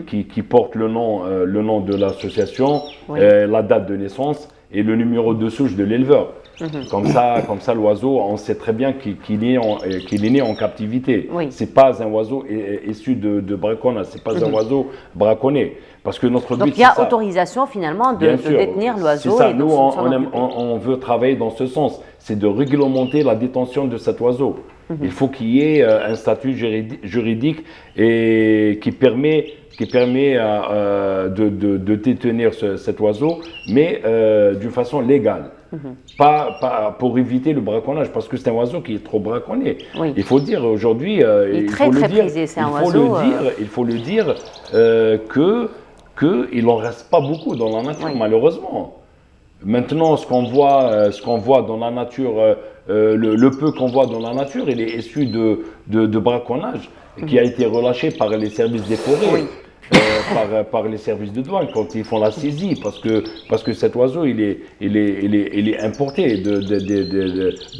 qui porte le nom de l'association, la date de naissance et le numéro de souche de l'éleveur. Comme ça, l'oiseau, on sait très bien qu'il est né en captivité. C'est pas un oiseau issu de braconnage, c'est pas un oiseau braconné. Parce que notre but, donc il y a autorisation finalement de détenir l'oiseau. C'est ça, nous on veut travailler dans ce sens, c'est de réglementer la détention de cet oiseau. Il faut qu'il y ait un statut juridique et qui permet de détenir cet oiseau, mais d'une façon légale. Pas pour éviter le braconnage, parce que c'est un oiseau qui est trop braconné. Il faut dire aujourd'hui, il faut le dire qu'il n'en reste pas beaucoup dans la nature, malheureusement. Maintenant, ce qu'on voit dans la nature, le peu qu'on voit dans la nature, il est issu de braconnage qui a été relâché par les services des forêts, par les services de douane quand ils font la saisie, parce que cet oiseau, il est importé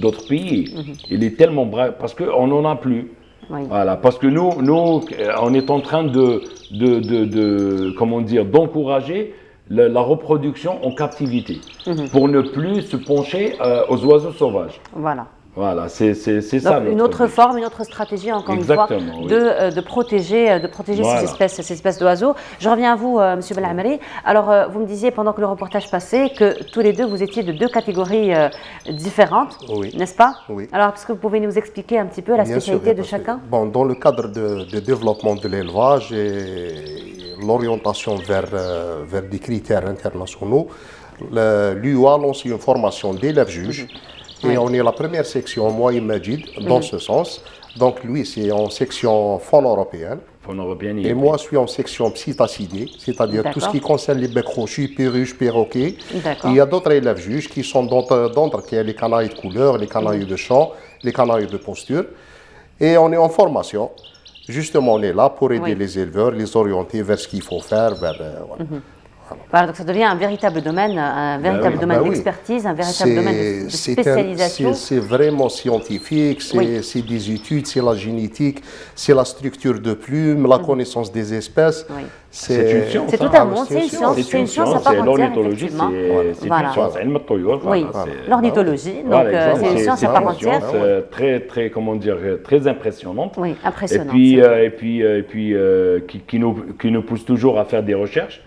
d'autres pays. Il est tellement parce qu'on n'en a plus. Oui. Voilà, parce que nous, on est en train comment dire, d'encourager la reproduction en captivité pour ne plus se pencher aux oiseaux sauvages. Voilà. Voilà, c'est ça. Une autre forme, une autre stratégie, encore Exactement, une fois, oui. de protéger voilà. ces espèces d'oiseaux. Je reviens à vous, M. Belhamri. Alors, vous me disiez pendant que le reportage passait que tous les deux, vous étiez de deux catégories différentes, n'est-ce pas? Oui. Alors, est-ce que vous pouvez nous expliquer un petit peu la spécialité de chacun? Bon, dans le cadre de développement de l'élevage et l'orientation vers des critères internationaux, l'UA lance une formation d'élève-juge. Et on est la première section, moi et Majid, dans ce sens. Donc lui, c'est en section faune européenne. Et moi, je suis en section psittacidée, c'est-à-dire tout ce qui concerne les becs crochus, perruches, perroquets. Il y a d'autres élèves-juges qui sont d'entre qui est les canailles de couleur, les canailles de champ, les canailles de posture. Et on est en formation. Justement, on est là pour aider les éleveurs, les orienter vers ce qu'il faut faire. Voilà. Voilà, donc ça devient un véritable domaine, domaine d'expertise, un véritable domaine de spécialisation. C'est vraiment scientifique, c'est des études, c'est la génétique, c'est la structure de plumes, la connaissance des espèces. C'est une science. C'est tout un monde, c'est une science à part entière. L'ornithologie, c'est une science. Oui, l'ornithologie, donc c'est une science à part entière. Très, comment dire, très impressionnante. Oui, impressionnante. Et puis qui nous pousse toujours à faire des recherches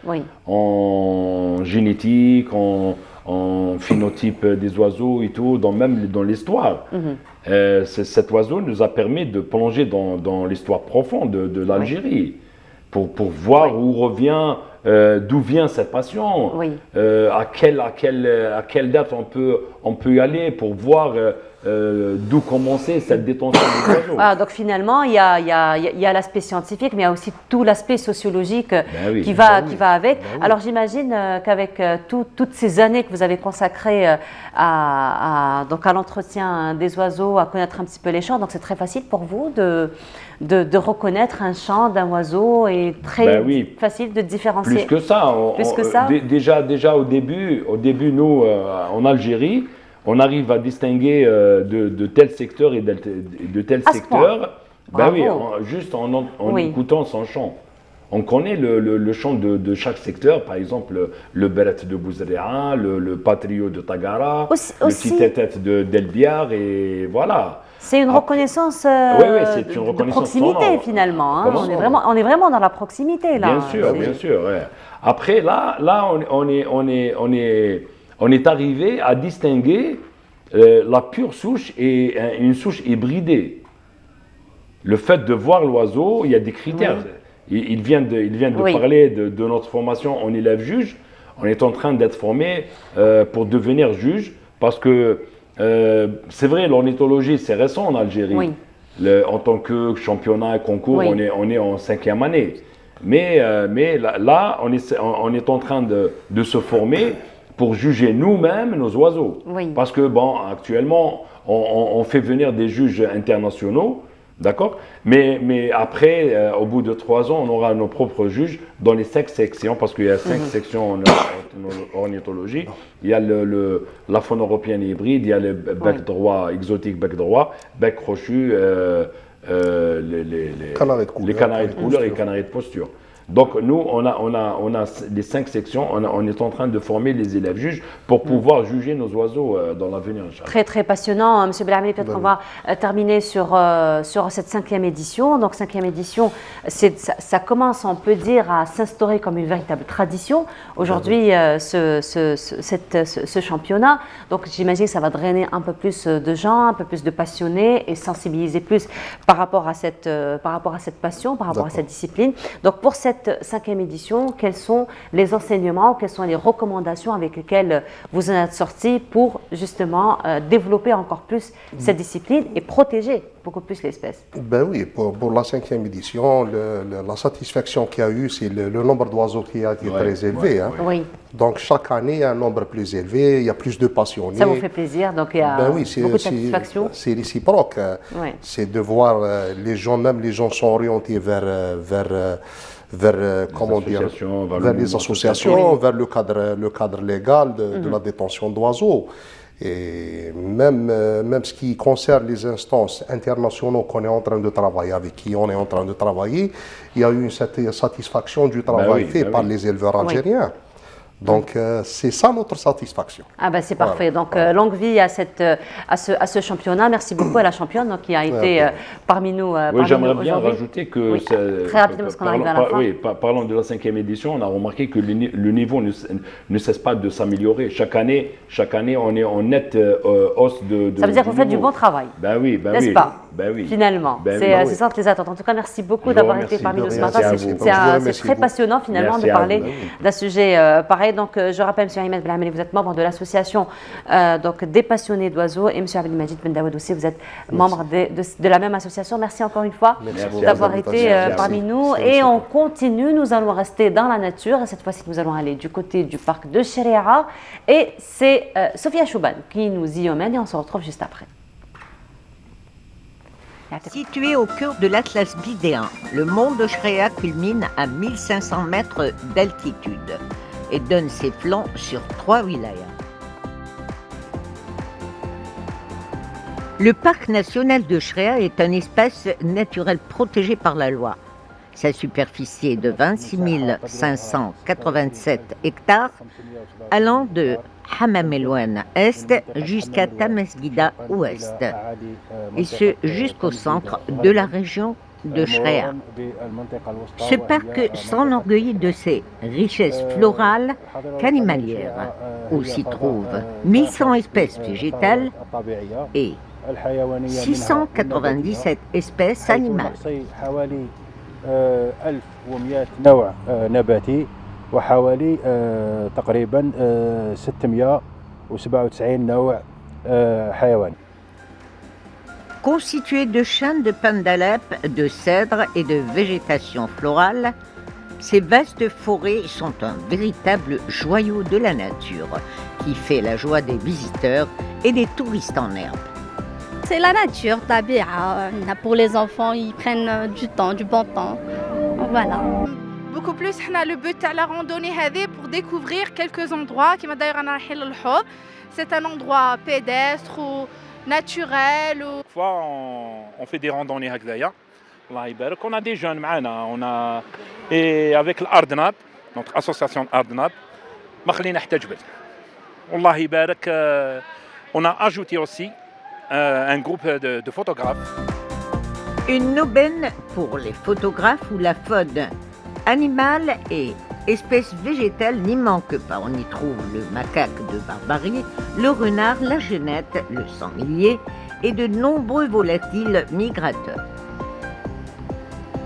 en génétique, en phénotype des oiseaux et tout, même dans l'histoire. Cet oiseau nous a permis de plonger dans l'histoire profonde de l'Algérie. Pour voir d'où vient cette passion, à quelle date on peut y aller pour voir d'où commencer cette détention des oiseaux. Ah, donc finalement, il y a l'aspect scientifique, mais il y a aussi tout l'aspect sociologique qui va avec. Alors j'imagine qu'avec toutes ces années que vous avez consacrées à l'entretien des oiseaux, à connaître un petit peu les chants, donc c'est très facile pour vous de reconnaître un chant d'un oiseau et très facile de différencier. Plus que ça. Déjà au début, nous, en Algérie, on arrive à distinguer de tel secteur et de tel secteur. Juste en écoutant son chant. On connaît le chant de chaque secteur, par exemple le Beret de Bouzréa, le Patrio de Tagara, le Titetet d'Elbiar, et voilà. C'est une reconnaissance de proximité finalement. Hein. On est vraiment dans la proximité là. Bien sûr. Ouais. Après là on est arrivé à distinguer la pure souche et une souche hybridée. Le fait de voir l'oiseau, il y a des critères. Il vient de parler de notre formation en élève-juge. On est en train d'être formé pour devenir juge parce que c'est vrai, l'ornithologie, c'est récent en Algérie. En tant que championnat et concours, on est en 5e année. Mais là, on est en train de se former pour juger nous-mêmes nos oiseaux. Parce que, actuellement, on fait venir des juges internationaux, d'accord ? Mais après, au bout de 3 ans, on aura nos propres juges dans les 5 sections, parce qu'il y a 5 sections en ornithologie. Il y a la faune européenne hybride, il y a le bec droit, exotique bec droit, bec crochu, les canaris de couleur et les canaris de posture. Donc nous, on a les 5 sections, on est en train de former les élèves juges pour pouvoir juger nos oiseaux dans l'avenir. Très très passionnant, M. Belhamri. Peut-être qu'on va terminer sur cette 5e édition. Donc 5e édition, ça commence, on peut dire, à s'instaurer comme une véritable tradition. Aujourd'hui, ce championnat, donc j'imagine que ça va drainer un peu plus de gens, un peu plus de passionnés et sensibiliser plus par rapport à cette passion, par rapport à cette discipline. Donc pour cette cette 5e édition, quels sont les enseignements, quelles sont les recommandations avec lesquelles vous en êtes sortis pour justement développer encore plus cette discipline et protéger beaucoup plus l'espèce? Ben oui, pour la 5e édition, la satisfaction qu'il y a eu, c'est le nombre d'oiseaux qui a été très élevé. Hein. Oui. Donc chaque année, il y a un nombre plus élevé, il y a plus de passionnés. Ça vous fait plaisir, donc il y a beaucoup de satisfaction. C'est réciproque. C'est de voir les gens, même les gens sont orientés vers comment dire, vers les associations, vers le cadre légal de la détention d'oiseaux. Et même ce qui concerne les instances internationales qu'on est en train de travailler, avec qui on est en train de travailler, il y a eu une satisfaction du travail fait par les éleveurs algériens. Donc c'est ça notre satisfaction. Ah ben c'est parfait. Donc longue vie à ce championnat. Merci beaucoup à la championne donc, qui a été parmi nous. Oui, j'aimerais bien rajouter que très rapidement parce qu'on arrive à la fin. Oui, parlant de la 5e édition, on a remarqué que le niveau ne cesse pas de s'améliorer. Chaque année, on est en nette hausse de. Ça veut dire que vous faites du bon travail. Ben oui, n'est-ce pas? Ben oui. Finalement, c'est ça les attentes. En tout cas, merci beaucoup d'avoir été parmi nous ce matin. C'est très passionnant finalement de parler d'un sujet pareil. Donc, je rappelle, M. Ahmed Belhameli, vous êtes membre de l'association des passionnés d'oiseaux, et M. Abdelmajid Ben Daoud aussi, vous êtes membre de la même association. Merci encore une fois d'avoir été parmi nous. Et on continue, nous allons rester dans la nature. Et cette fois-ci, nous allons aller du côté du parc de Cheria. Et c'est Sophia Chouban qui nous y emmène et on se retrouve juste après. Situé au cœur de l'Atlas bidéen, le mont de Cheria culmine à 1500 mètres d'altitude et donne ses flancs sur 3 wilayas. Le parc national de Cheria est un espace naturel protégé par la loi. Sa superficie est de 26 587 hectares, allant de Hamam Elouane Est jusqu'à Tamesguida Ouest, et ce jusqu'au centre de la région de Cheria. Ce parc s'enorgueillit de ses richesses florales qu'animalières, où s'y trouvent 1100 espèces végétales et 697 espèces animales. وحوالي تقريبا 697 نوع حيواني. Constitué de chênes de pandalep, de cèdres et de végétation florale, ces vastes forêts sont un véritable joyau de la nature qui fait la joie des visiteurs et des touristes en herbe. C'est la nature, tabia. Pour les enfants, ils prennent du temps, du bon temps. Voilà. Beaucoup plus, on a le but à la randonnée pour découvrir quelques endroits qui c'est un endroit pédestre ou naturel. Parfois, on fait des randonnées هكذايا. الله يبارك. On a des jeunes معنا, et avec l'Ardnab, notre association Ardnab, ما خلينا حتى جبل. الله يبارك. On a ajouté aussi un groupe de photographes. Une aubaine pour les photographes où la faune animale et espèces végétales n'y manquent pas. On y trouve le macaque de Barbarie, le renard, la genette, le sanglier et de nombreux volatiles migrateurs.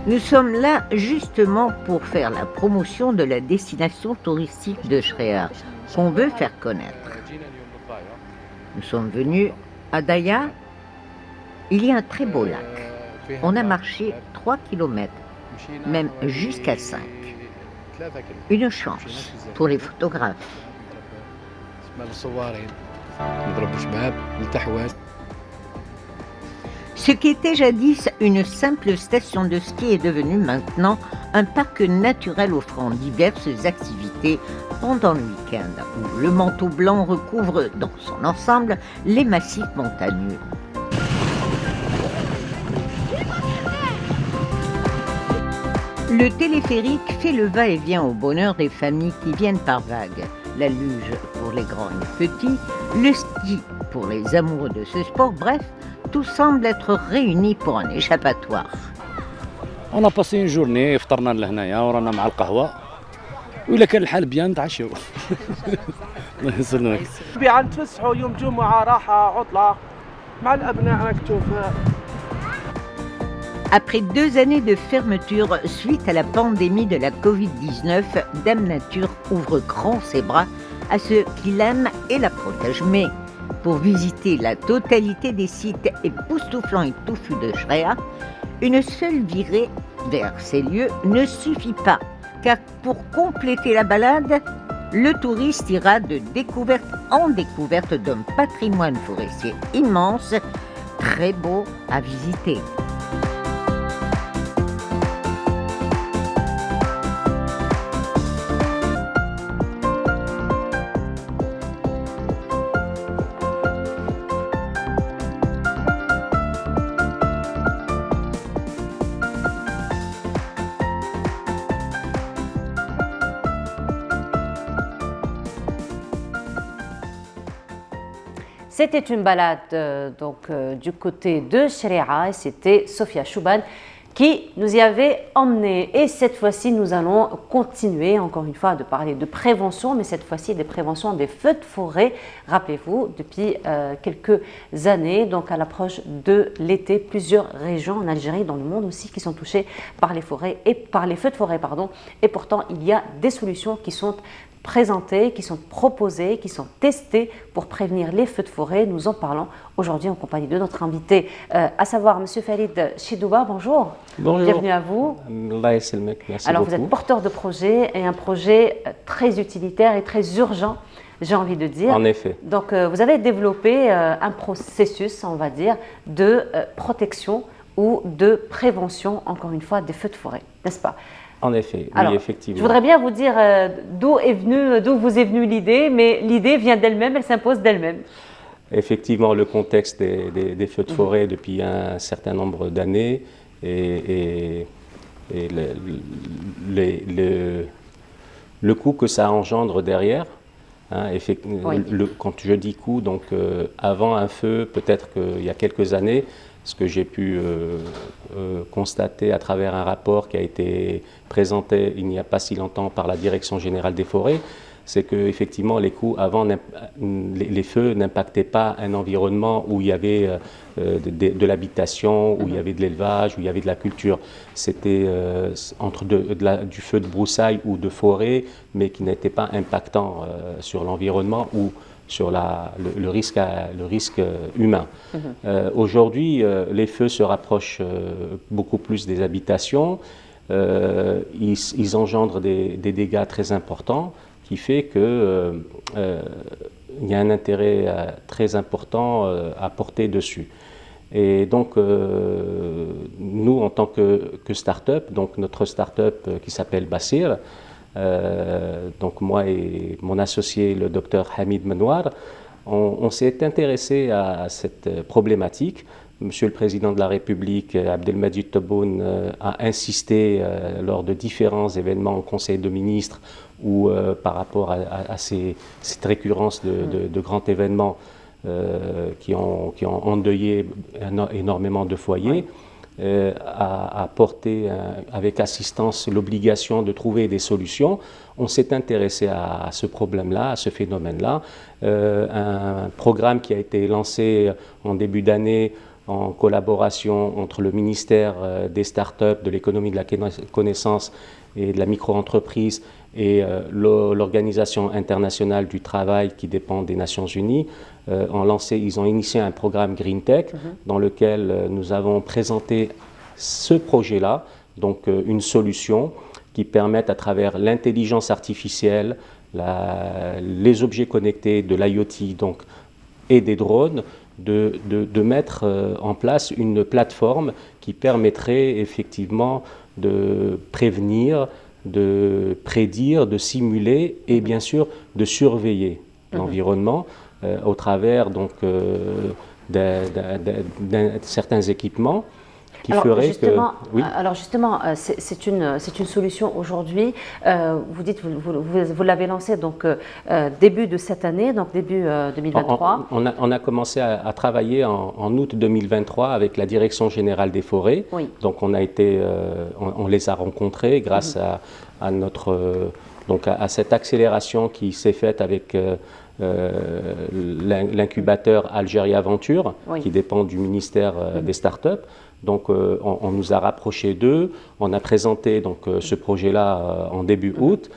Nous sommes là justement pour faire la promotion de la destination touristique de Cheria qu'on veut faire connaître. Nous sommes venus à Daya. Il y a un très beau lac. On a marché 3 km. Même jusqu'à 5. Une chance pour les photographes. Ce qui était jadis une simple station de ski est devenu maintenant un parc naturel offrant diverses activités pendant le week-end, où le manteau blanc recouvre dans son ensemble les massifs montagneux. Le téléphérique fait le va-et-vient au bonheur des familles qui viennent par vagues. La luge pour les grands et les petits, le ski pour les amoureux de ce sport, bref, tout semble être réuni pour un échappatoire. On a passé une journée, فطرنا لهنايا ورانا مع القهوة وإلا كان الحال بيان نتعشوا. الله يسلمك. طبيعة نتفسحوا يوم جمعة راحة عطلة مع الأبناء راك تشوف. Après 2 années de fermeture suite à la pandémie de la Covid-19, Dame Nature ouvre grand ses bras à ceux qui l'aiment et la protègent. Mais pour visiter la totalité des sites époustouflants et touffus de Shreya, une seule virée vers ces lieux ne suffit pas, car pour compléter la balade, le touriste ira de découverte en découverte d'un patrimoine forestier immense, très beau à visiter. C'était une balade du côté de Shreya et c'était Sofia Chouban qui nous y avait emmenés. Et cette fois-ci, nous allons continuer encore une fois de parler de prévention, mais cette fois-ci des préventions des feux de forêt. Rappelez-vous, depuis quelques années, donc à l'approche de l'été, plusieurs régions en Algérie, dans le monde aussi, qui sont touchées par les forêts et par les feux de forêt, Et pourtant, il y a des solutions qui sont présentées, qui sont proposées, qui sont testées pour prévenir les feux de forêt. Nous en parlons aujourd'hui en compagnie de notre invité, à savoir M. Farid Chidouba. Bonjour. Bonjour. Bienvenue à vous. Merci Alors, beaucoup. vous êtes porteur de projet et un projet très utilitaire et très urgent, j'ai envie de dire. En effet. Donc, vous avez développé un processus, on va dire, de protection ou de prévention, encore une fois, des feux de forêt, n'est-ce pas? En effet, oui, Alors, effectivement. Je voudrais bien vous dire d'où vous est venue l'idée, mais l'idée vient d'elle-même, elle s'impose d'elle-même. Effectivement, le contexte des feux de forêt depuis un certain nombre d'années et le coût que ça engendre derrière. Oui. Quand je dis coût, donc avant un feu, peut-être qu'il y a quelques années, ce que j'ai pu constater à travers un rapport qui a été présenté il n'y a pas si longtemps par la Direction générale des forêts, c'est qu'effectivement les coûts avant, les feux n'impactaient pas un environnement où il y avait de l'habitation, où il y avait de l'élevage, où il y avait de la culture. C'était entre du feu de broussailles ou de forêt, mais qui n'était pas impactant sur l'environnement ou sur le risque humain. Aujourd'hui, les feux se rapprochent beaucoup plus des habitations. Ils engendrent des dégâts très importants, qui fait qu'il y a un intérêt très important à porter dessus. Et donc, nous, en tant que start-up, donc notre start-up qui s'appelle Basir, donc moi et mon associé, le docteur Hamid Menouar, on s'est intéressé à cette problématique. Monsieur le Président de la République, Abdelmadjid Tebboune, a insisté lors de différents événements au Conseil de ministres ou par rapport à cette récurrence de grands événements qui ont endeuillé énormément de foyers. A porté avec assistance l'obligation de trouver des solutions. On s'est intéressé à ce problème-là, à ce phénomène-là. Un programme qui a été lancé en début d'année en collaboration entre le ministère des startups, de l'économie de la connaissance et de la micro-entreprise et l'Organisation internationale du travail qui dépend des Nations Unies, ils ont initié un programme Green Tech dans lequel nous avons présenté ce projet-là, donc une solution qui permette à travers l'intelligence artificielle, les objets connectés, de l'IoT donc, et des drones, de mettre en place une plateforme qui permettrait effectivement de prévenir, de prédire, de simuler et bien sûr de surveiller l'environnement au travers donc certains équipements qui feraient que... Oui. Alors justement, c'est une solution aujourd'hui. Vous dites, vous l'avez lancée donc début de cette année, donc début 2023. On a commencé à travailler en août 2023 avec la Direction générale des forêts. Oui. Donc on les a rencontrés grâce à notre donc à cette accélération qui s'est faite avec l'incubateur Algérie Aventure, qui dépend du ministère des startups. Donc on nous a rapprochés d'eux, on a présenté donc, ce projet-là en début août.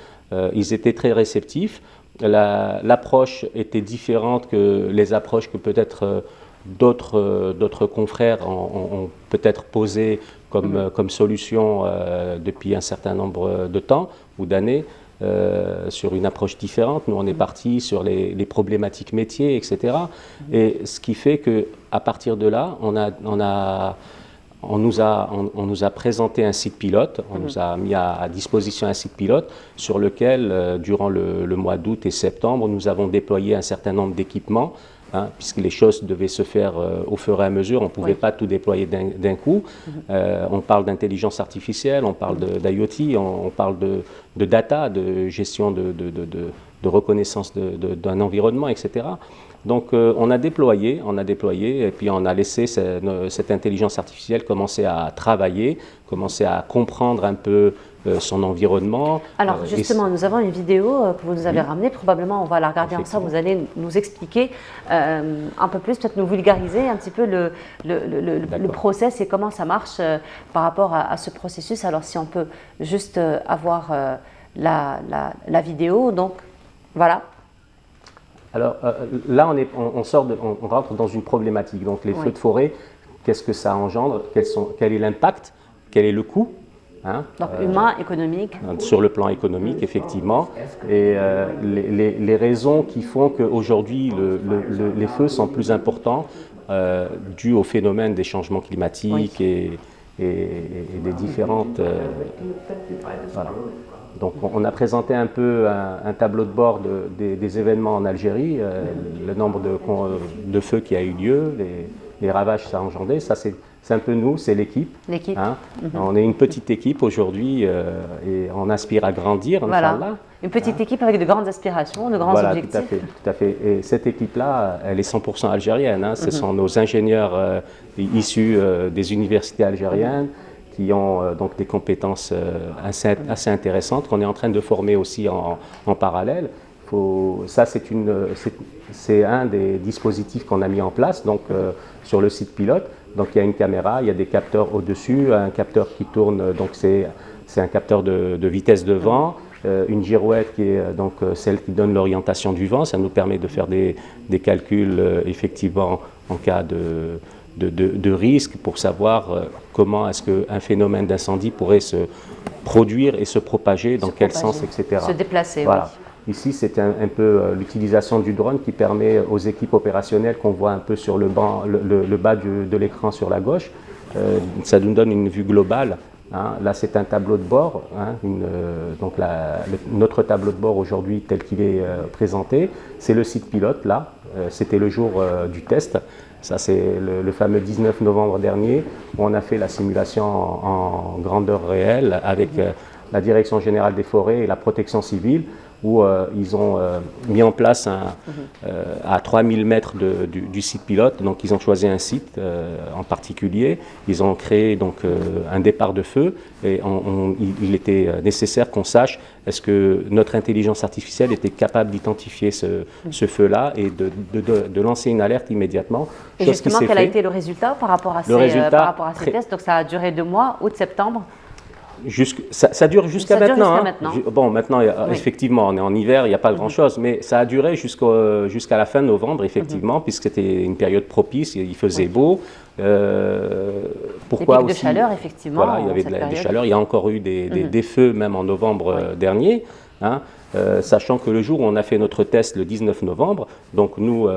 Ils étaient très réceptifs. L'approche était différente que les approches que peut-être d'autres confrères ont peut-être posées comme solution depuis un certain nombre de temps ou d'années. Sur une approche différente. Nous, on est parti sur les problématiques métiers, etc. Et ce qui fait qu'à partir de là, on nous a présenté un site pilote, on nous a mis à disposition un site pilote sur lequel, durant le mois d'août et septembre, nous avons déployé un certain nombre d'équipements, puisque les choses devaient se faire au fur et à mesure, on ne pouvait pas tout déployer d'un coup. On parle d'intelligence artificielle, on parle d'IoT, on parle de data, de gestion de reconnaissance d'un environnement, etc. Donc on a déployé et puis on a laissé cette intelligence artificielle commencer à travailler, commencer à comprendre un peu son environnement. Alors justement, nous avons une vidéo que vous nous avez ramenée, probablement on va la regarder ensemble, vous allez nous expliquer un peu plus, peut-être nous vulgariser un petit peu le process et comment ça marche par rapport à ce processus. Alors si on peut juste avoir la vidéo, donc voilà. Alors là, on rentre dans une problématique. Donc les feux de forêt, qu'est-ce que ça engendre? Quel est l'impact? Quel est le coût? Donc humain, économique. Sur le plan économique, effectivement. Et les raisons qui font qu'aujourd'hui, les feux sont plus importants dus au phénomène des changements climatiques et des différentes... voilà. Donc on a présenté un peu un tableau de bord des événements en Algérie, le nombre de feux qui a eu lieu, les ravages que ça a engendré. Ça, c'est un peu nous, c'est l'équipe. On est une petite équipe aujourd'hui et on aspire à grandir, Inch'Allah. Une petite équipe avec de grandes aspirations, de grands objectifs. Tout à fait. Et cette équipe-là, elle est 100% algérienne. Ce sont nos ingénieurs issus des universités algériennes qui ont donc des compétences assez intéressantes qu'on est en train de former aussi en parallèle. Ça, c'est un des dispositifs qu'on a mis en place donc, sur le site pilote. Donc il y a une caméra, il y a des capteurs au-dessus, un capteur qui tourne, donc c'est un capteur de vitesse de vent, une girouette qui est donc celle qui donne l'orientation du vent. Ça nous permet de faire des calculs effectivement en cas de risque pour savoir comment est-ce qu'un phénomène d'incendie pourrait se produire et se propager, dans quel sens, etc. Se déplacer, voilà. Ici, c'est un peu l'utilisation du drone qui permet aux équipes opérationnelles qu'on voit un peu sur le bas de l'écran sur la gauche. Ça nous donne une vue globale. Là, c'est un tableau de bord. Donc notre tableau de bord aujourd'hui, tel qu'il est présenté, c'est le site pilote. Là, c'était le jour du test. Ça, c'est le fameux 19 novembre dernier, où on a fait la simulation en grandeur réelle avec la Direction générale des forêts et la protection civile, où ils ont mis en place à 3000 mètres du site pilote. Donc ils ont choisi un site en particulier, ils ont créé donc, un départ de feu et il était nécessaire qu'on sache est-ce que notre intelligence artificielle était capable d'identifier ce feu-là et de lancer une alerte immédiatement. Et justement, quel a été le résultat par rapport à ces tests? Donc ça a duré 2 mois, août-septembre. Ça dure jusqu'à maintenant. Bon, maintenant, effectivement, on est en hiver, il n'y a pas grand-chose, mais ça a duré jusqu'à la fin novembre, effectivement, puisque c'était une période propice, il faisait beau. Pourquoi des pics de chaleur, effectivement. Voilà, il y avait des chaleurs, il y a encore eu des feux, même en novembre dernier. Sachant que le jour où on a fait notre test le 19 novembre, donc nous,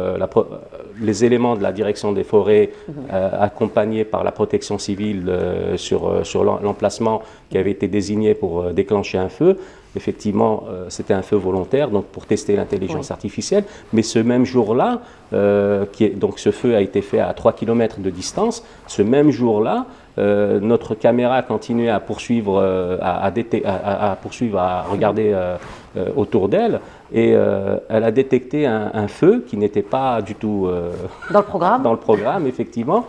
les éléments de la direction des forêts, accompagnés par la protection civile sur l'emplacement qui avait été désigné pour déclencher un feu, effectivement, c'était un feu volontaire, donc pour tester l'intelligence artificielle. Mais ce même jour-là, donc ce feu a été fait à 3 km de distance, ce même jour-là, notre caméra continuait à poursuivre, à regarder autour d'elle, et elle a détecté un feu qui n'était pas du tout dans le programme, effectivement,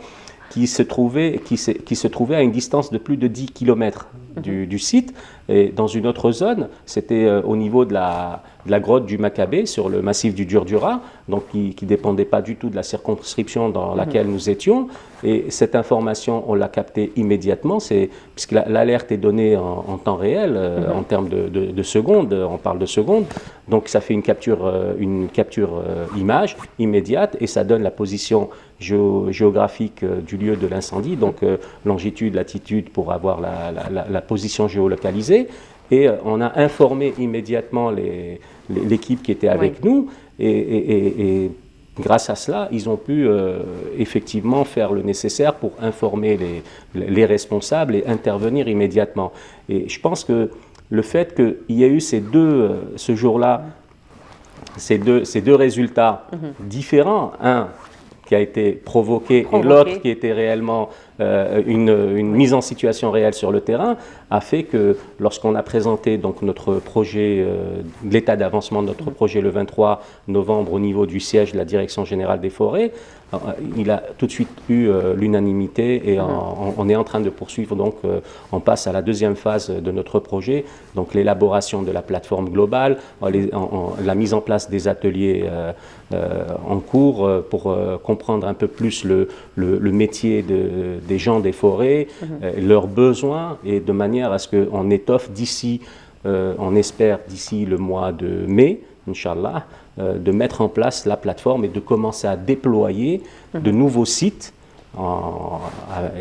qui se trouvait à une distance de plus de 10 km du site, Et dans une autre zone, c'était au niveau de la grotte du Maccabée, sur le massif du Durdura, donc qui ne dépendait pas du tout de la circonscription dans laquelle nous étions. Et cette information, on l'a captée immédiatement, puisque l'alerte est donnée en temps réel, en termes de secondes, on parle de secondes. Donc ça fait une capture image immédiate et ça donne la position géographique du lieu de l'incendie, donc longitude, latitude pour avoir la position géolocalisée. Et on a informé immédiatement l'équipe qui était avec nous et grâce à cela, ils ont pu effectivement faire le nécessaire pour informer les responsables et intervenir immédiatement. Et je pense que le fait qu'il y ait eu ce jour-là, ces deux résultats différents, un qui a été provoqué et l'autre qui était réellement une mise en situation réelle sur le terrain, a fait que lorsqu'on a présenté donc notre projet, l'état d'avancement de notre projet le 23 novembre au niveau du siège de la Direction générale des forêts, il a tout de suite eu l'unanimité et on est en train de poursuivre, donc on passe à la deuxième phase de notre projet, donc l'élaboration de la plateforme globale, la mise en place des ateliers en cours pour comprendre un peu plus le métier des gens des forêts, leurs besoins, et de manière à ce qu'on étoffe d'ici, on espère d'ici le mois de mai, Inch'Allah, de mettre en place la plateforme et de commencer à déployer de nouveaux sites.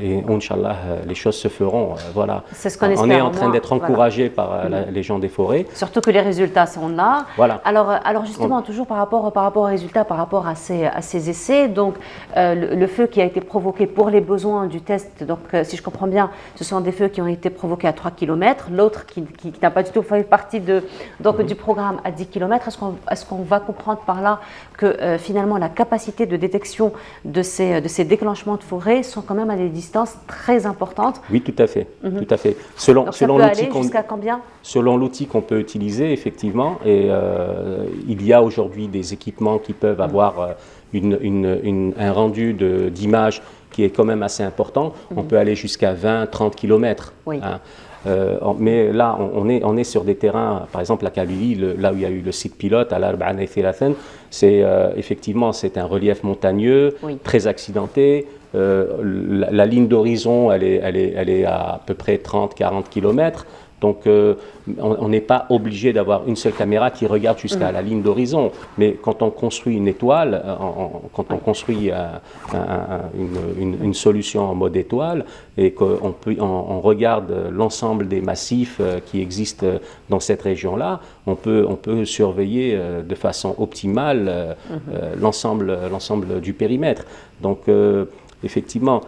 Et Inch'Allah, les choses se feront. Voilà. C'est ce qu'on espère. On est en train d'être encouragé par les gens des forêts. Surtout que les résultats sont là. Voilà. Alors justement, toujours par rapport aux résultats, par rapport à ces essais, donc le feu qui a été provoqué pour les besoins du test, donc si je comprends bien, ce sont des feux qui ont été provoqués à 3 km, l'autre qui n'a pas du tout fait partie du programme à 10 km. Est-ce qu'on va comprendre par là que finalement la capacité de détection de ces déclenchements de forêt sont quand même à des distances très importantes? Oui, tout à fait. Tout à fait. Donc ça peut aller jusqu'à combien? Selon l'outil qu'on peut utiliser, effectivement. Et il y a aujourd'hui des équipements qui peuvent avoir un rendu d'image qui est quand même assez important. On peut aller jusqu'à 20-30 km. Oui. Hein. Mais là, on est sur des terrains, par exemple la Kabylie, là où il y a eu le site pilote, à l'Arba'an et Thilathan, effectivement, c'est un relief montagneux, très accidenté. La ligne d'horizon, elle est à peu près 30-40 km. Donc, on n'est pas obligé d'avoir une seule caméra qui regarde jusqu'à la ligne d'horizon. Mais quand on construit une étoile, quand on construit une solution en mode étoile et qu'on regarde l'ensemble des massifs qui existent dans cette région-là, on peut surveiller de façon optimale l'ensemble du périmètre. Donc, effectivement,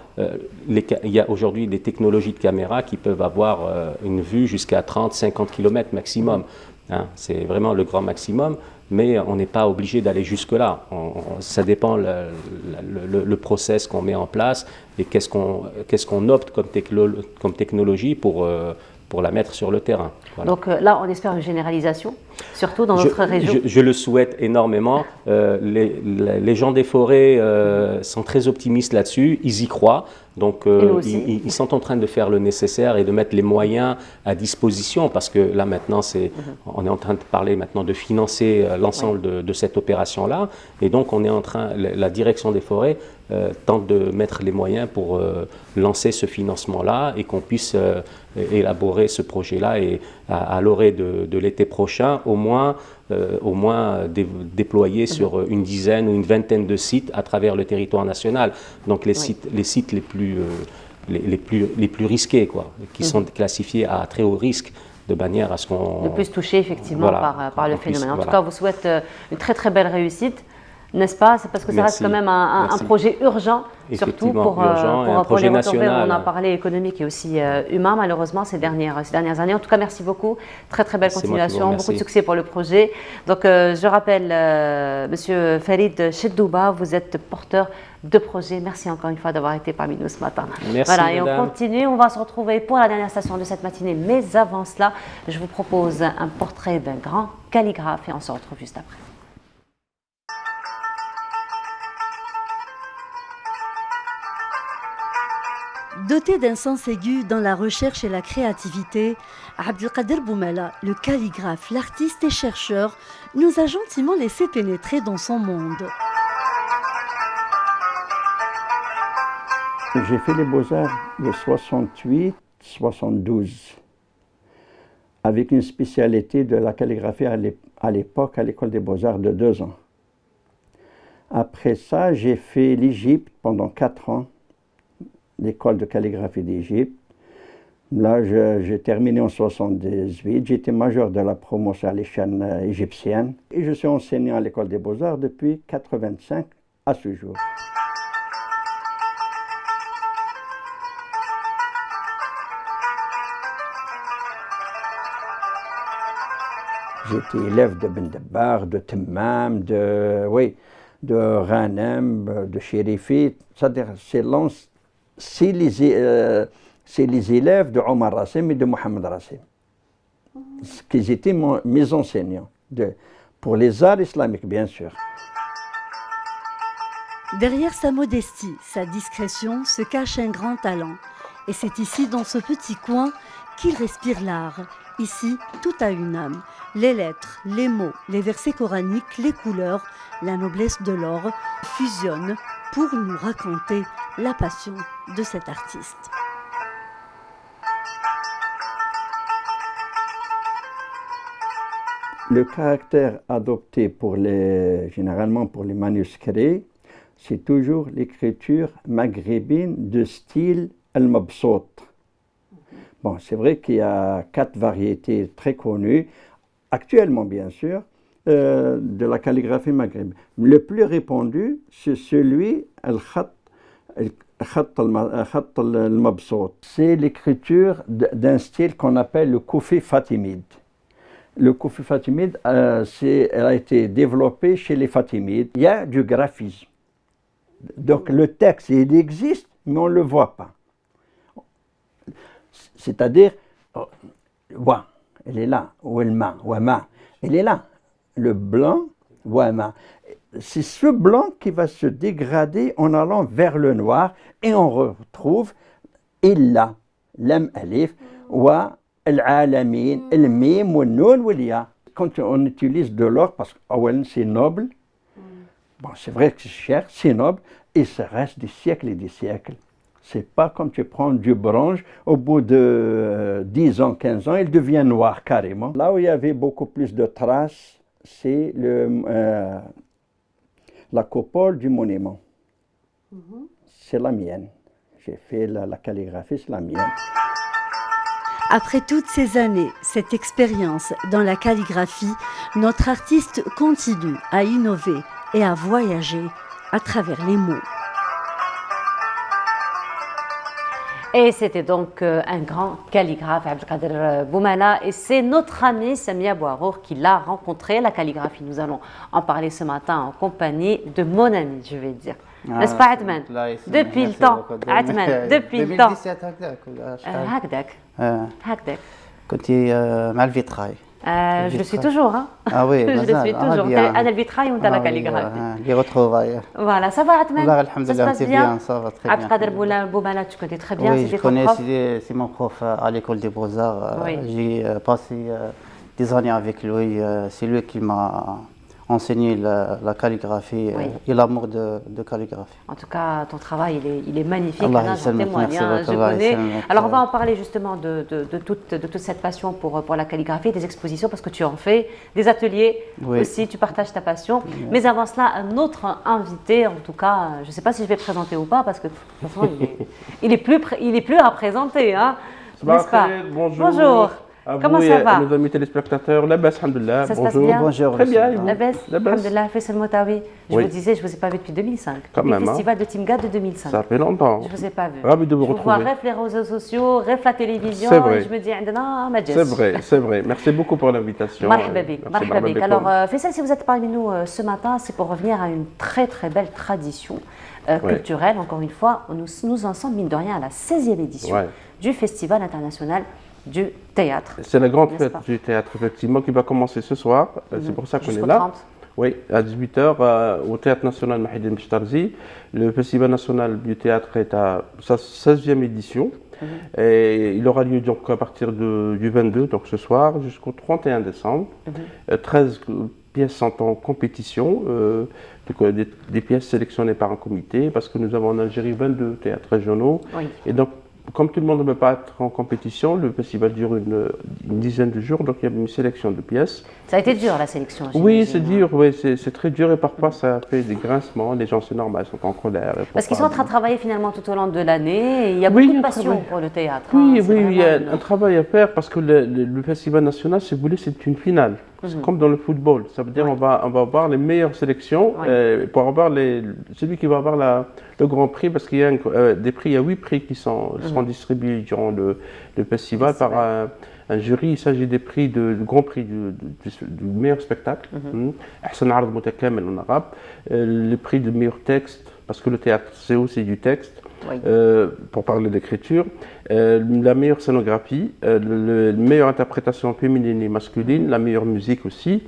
il y a aujourd'hui des technologies de caméra qui peuvent avoir une vue jusqu'à 30-50 km maximum. Hein, c'est vraiment le grand maximum, mais on n'est pas obligé d'aller jusque-là. Ça dépend le process qu'on met en place et qu'est-ce qu'on opte comme technologie pour la mettre sur le terrain. Voilà. Donc là, on espère une généralisation, surtout dans notre région. Je le souhaite énormément. Les gens des forêts sont très optimistes là-dessus, ils y croient. Donc ils sont en train de faire le nécessaire et de mettre les moyens à disposition, parce que là maintenant, on est en train de parler maintenant de financer l'ensemble de cette opération-là. Et donc la direction des forêts tente de mettre les moyens pour lancer ce financement-là et qu'on puisse élaborer ce projet-là et à l'orée de l'été prochain, au moins déployer sur une dizaine ou une vingtaine de sites à travers le territoire national. Donc les sites les plus risqués, quoi, qui sont classifiés à très haut risque, de manière à ce qu'on... Le plus touché effectivement par le phénomène. En tout cas, on vous souhaite une très très belle réussite. N'est-ce pas? C'est parce que ça reste quand même un projet urgent, surtout pour les retombées. On a parlé économique et aussi humain, malheureusement, ces dernières années. En tout cas, merci beaucoup. Très, très belle continuation. Beaucoup de succès pour le projet. Donc, je rappelle, Monsieur Farid Cheddouba, vous êtes porteur de projet. Merci encore une fois d'avoir été parmi nous ce matin. Merci, voilà, et madame. on continue. On va se retrouver pour la dernière station de cette matinée. Mais avant cela, je vous propose un portrait d'un grand calligraphe et on se retrouve juste après. Doté d'un sens aigu dans la recherche et la créativité, Abdelkader Boumala, le calligraphe, l'artiste et chercheur, nous a gentiment laissé pénétrer dans son monde. J'ai fait les Beaux-Arts de 68-72, avec une spécialité de la calligraphie à l'époque à l'école des Beaux-Arts de 2 ans. Après ça, j'ai fait l'Égypte pendant 4 ans, l'école de calligraphie d'Égypte. Là, j'ai terminé en 78, j'étais major de la promotion à l'échelle égyptienne et je suis enseignant à l'école des Beaux-Arts depuis 85 à ce jour. J'étais élève de Ben Dabbar, de Temmam, de Ghanem, de Chérifi. C'est les élèves de Omar Rassim et de Mohamed Rassim. Qu'ils étaient mes enseignants, pour les arts islamiques, bien sûr. Derrière sa modestie, sa discrétion, se cache un grand talent. Et c'est ici, dans ce petit coin, qu'il respire l'art. Ici, tout a une âme. Les lettres, les mots, les versets coraniques, les couleurs, la noblesse de l'or fusionnent pour nous raconter la passion de cet artiste. Le caractère adopté généralement pour les manuscrits, c'est toujours l'écriture maghrébine de style al-mabsout. Bon, c'est vrai qu'il y a 4 variétés très connues, actuellement bien sûr, de la calligraphie maghrébine. Le plus répandu, c'est celui al-khat al-mabsout. C'est l'écriture d'un style qu'on appelle le koufi fatimide. Le koufi fatimide a été développé chez les Fatimides. Il y a du graphisme. Donc le texte, il existe, mais on ne le voit pas. C'est-à-dire, wa, elle est là, wama, elle est là. Le blanc, wama. C'est ce blanc qui va se dégrader en allant vers le noir et on retrouve illa, lam alif, wa, al-alamin, al-mim, wal-nun, wal-ya. Quand on utilise de l'or, parce que c'est noble, bon, c'est vrai que c'est cher, c'est noble, et ça reste des siècles et des siècles. C'est pas comme tu prends du bronze, au bout de 10 ans, 15 ans, il devient noir carrément. Là où il y avait beaucoup plus de traces, c'est la coupole du monument. C'est la mienne. J'ai fait la calligraphie, c'est la mienne. Après toutes ces années, cette expérience dans la calligraphie, notre artiste continue à innover et à voyager à travers les mots. Et c'était donc un grand calligraphe, Abdelkader Boumala, et c'est notre amie Samia Bouarour qui l'a rencontré, la calligraphie. Nous allons en parler ce matin en compagnie de mon ami, je vais dire. N'est-ce pas, Atman? Depuis le temps, Atman, depuis le temps. 2017 هكذاك هكذاك كنت مع الفيتراي. Je le suis toujours. Hein. Ah oui, je le suis toujours. أنا الفيتراي وأنت la calligraphie. Les retrouvailles. Voilà, ça va, Atman? Ça se passe bien, ça va très bien. Abdelkader Boumala, tu connais très bien. Oui, je connais, c'est mon prof à l'école des Beaux-Arts. Oui. J'ai passé des années avec lui. C'est lui qui m'a enseigné la calligraphie et l'amour de calligraphie. En tout cas, ton travail, il est magnifique. Allah j'en témoigne, je connais. Alors, on va en parler justement de toute cette passion pour la calligraphie, des expositions, parce que tu en fais, des ateliers aussi, tu partages ta passion. Mais avant cela, un autre invité, en tout cas, je ne sais pas si je vais présenter ou pas, parce que de toute façon, il est plus à présenter, hein, n'est-ce pas? Bonjour. Comment ça va? Nos amis téléspectateurs, Labas, alhamdoulilah. Ça se passe bien? Bonjour. Très bien. Labas, alhamdoulilah, Faisal Moutaoui. Je vous disais, je ne vous ai pas vu depuis 2005. Comme le festival de Timgad de 2005. Ça fait longtemps. Je ne vous ai pas vu. Ravi de vous retrouver. Je vous vois ref les réseaux sociaux, ref la télévision. C'est vrai. Et je me dis, non, ma c'est vrai. Merci beaucoup pour l'invitation. Marhababik. Alors, Faisal, si vous êtes parmi nous ce matin, c'est pour revenir à une très très belle tradition culturelle. Encore une fois, nous en sommes, mine de rien, à la 16e édition du Festival international du théâtre. C'est la grande fête du théâtre, effectivement, qui va commencer ce soir. C'est pour ça qu'on est là. Oui, à 18h au Théâtre National Mahidine Bechtarzi. Le Festival National du Théâtre est à sa 16e édition. Et il aura lieu donc à partir du 22, donc ce soir, jusqu'au 31 décembre. 13 pièces sont en compétition, des pièces sélectionnées par un comité, parce que nous avons en Algérie 22 théâtres régionaux. Et donc, comme tout le monde ne peut pas être en compétition, le festival dure une dizaine de jours, donc il y a une sélection de pièces. Ça a été dur la sélection. Oui, c'est dur, oui, c'est très dur et parfois ça fait des grincements. Les gens, c'est normal, sont en colère. Parce qu'ils sont en train de travailler finalement tout au long de l'année. Il y a beaucoup de passion pour le théâtre. Oui, il y a un travail à faire parce que le festival national, si vous voulez, c'est une finale. C'est comme dans le football. Ça veut dire qu'on va avoir les meilleures sélections pour avoir celui qui va avoir le grand prix, parce qu'il y a des prix, il y a 8 prix qui seront distribués durant le festival par un jury. Il s'agit des prix du grand prix du meilleur spectacle, Ahsan Ard Mutakamil en arabe, le prix du meilleur texte, parce que le théâtre c'est aussi du texte. Pour parler d'écriture, la meilleure scénographie, la meilleure interprétation féminine et masculine, la meilleure musique aussi,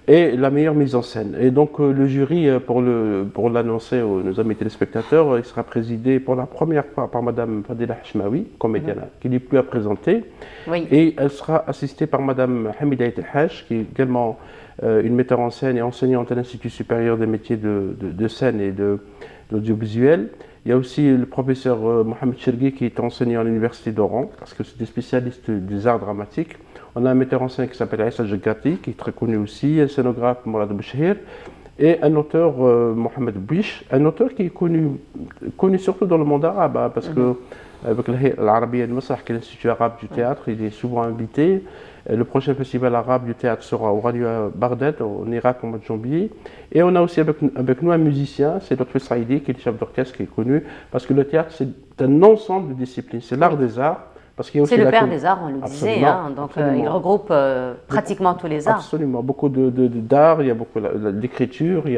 et la meilleure mise en scène. Et donc le jury, pour l'annoncer aux nos amis téléspectateurs, il sera présidé pour la première fois par Madame Fadila Hachmaoui, comédienne, qui n'est plus à présenter, et elle sera assistée par Madame Hamida El Hach, qui est également une metteur en scène et enseignante à l'Institut supérieur des métiers de scène et de l'audiovisuel. Il y a aussi le professeur Mohamed Chergui qui est enseignant à l'université d'Oran, parce que c'est des spécialistes des arts dramatiques. On a un metteur en scène qui s'appelle Aïssa Jagati, qui est très connu aussi, un scénographe Mourad Bouchhir, et un auteur Mohamed Bish, un auteur qui est connu surtout dans le monde arabe, parce que avec l'Arabia al-Masrah, qui est l'Institut arabe du théâtre, il est souvent invité. Le prochain festival arabe du théâtre aura lieu à Bagdad, en Irak, au mois de janvier. Et on a aussi avec nous un musicien, c'est Dr Saïdi, qui est le chef d'orchestre, qui est connu, parce que le théâtre, c'est un ensemble de disciplines, c'est l'art des arts. C'est le père des arts, on le disait, donc il regroupe pratiquement tous les arts. Absolument, beaucoup d'art, il y a beaucoup d'écriture, il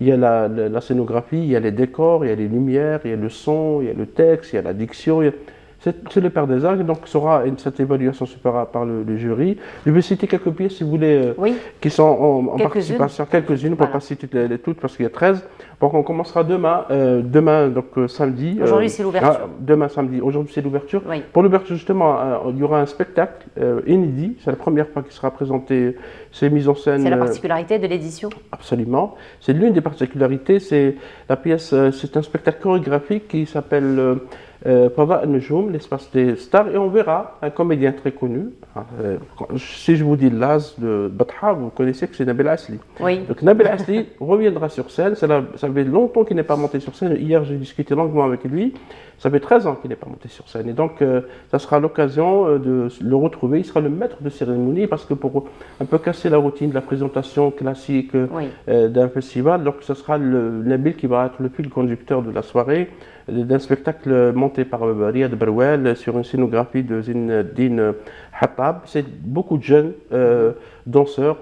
y a la scénographie, il y a les décors, il y a les lumières, il y a le son, il y a le texte, il y a la diction. C'est le père des arts, donc cette évaluation se fera par le jury. Je vais citer quelques pièces, si vous voulez, qui sont en participation, quelques-unes, pour ne pas citer toutes, parce qu'il y a 13. Donc on commencera demain donc samedi. Aujourd'hui c'est l'ouverture. Demain samedi, aujourd'hui c'est l'ouverture. Pour l'ouverture justement, il y aura un spectacle inédit, c'est la première fois qu'il sera présenté, c'est mise en scène. C'est la particularité de l'édition. Absolument, c'est l'une des particularités, c'est la pièce, c'est un spectacle chorégraphique qui s'appelle Fada al-Nujum, l'espace des stars, et on verra un comédien très connu. Si je vous dis Laz de Batha, vous connaissez que c'est Nabil Asli. Donc Nabil Asli reviendra sur scène, ça fait longtemps qu'il n'est pas monté sur scène. Hier j'ai discuté longuement avec lui, ça fait 13 ans qu'il n'est pas monté sur scène. Et donc ça sera l'occasion de le retrouver, il sera le maître de cérémonie, parce que pour un peu casser la routine de la présentation classique d'un festival, donc ce sera Nabil qui va être le fil conducteur de la soirée, d'un spectacle monté par Riyad Berouel sur une scénographie de Zinedine Hattab. C'est beaucoup de jeunes danseurs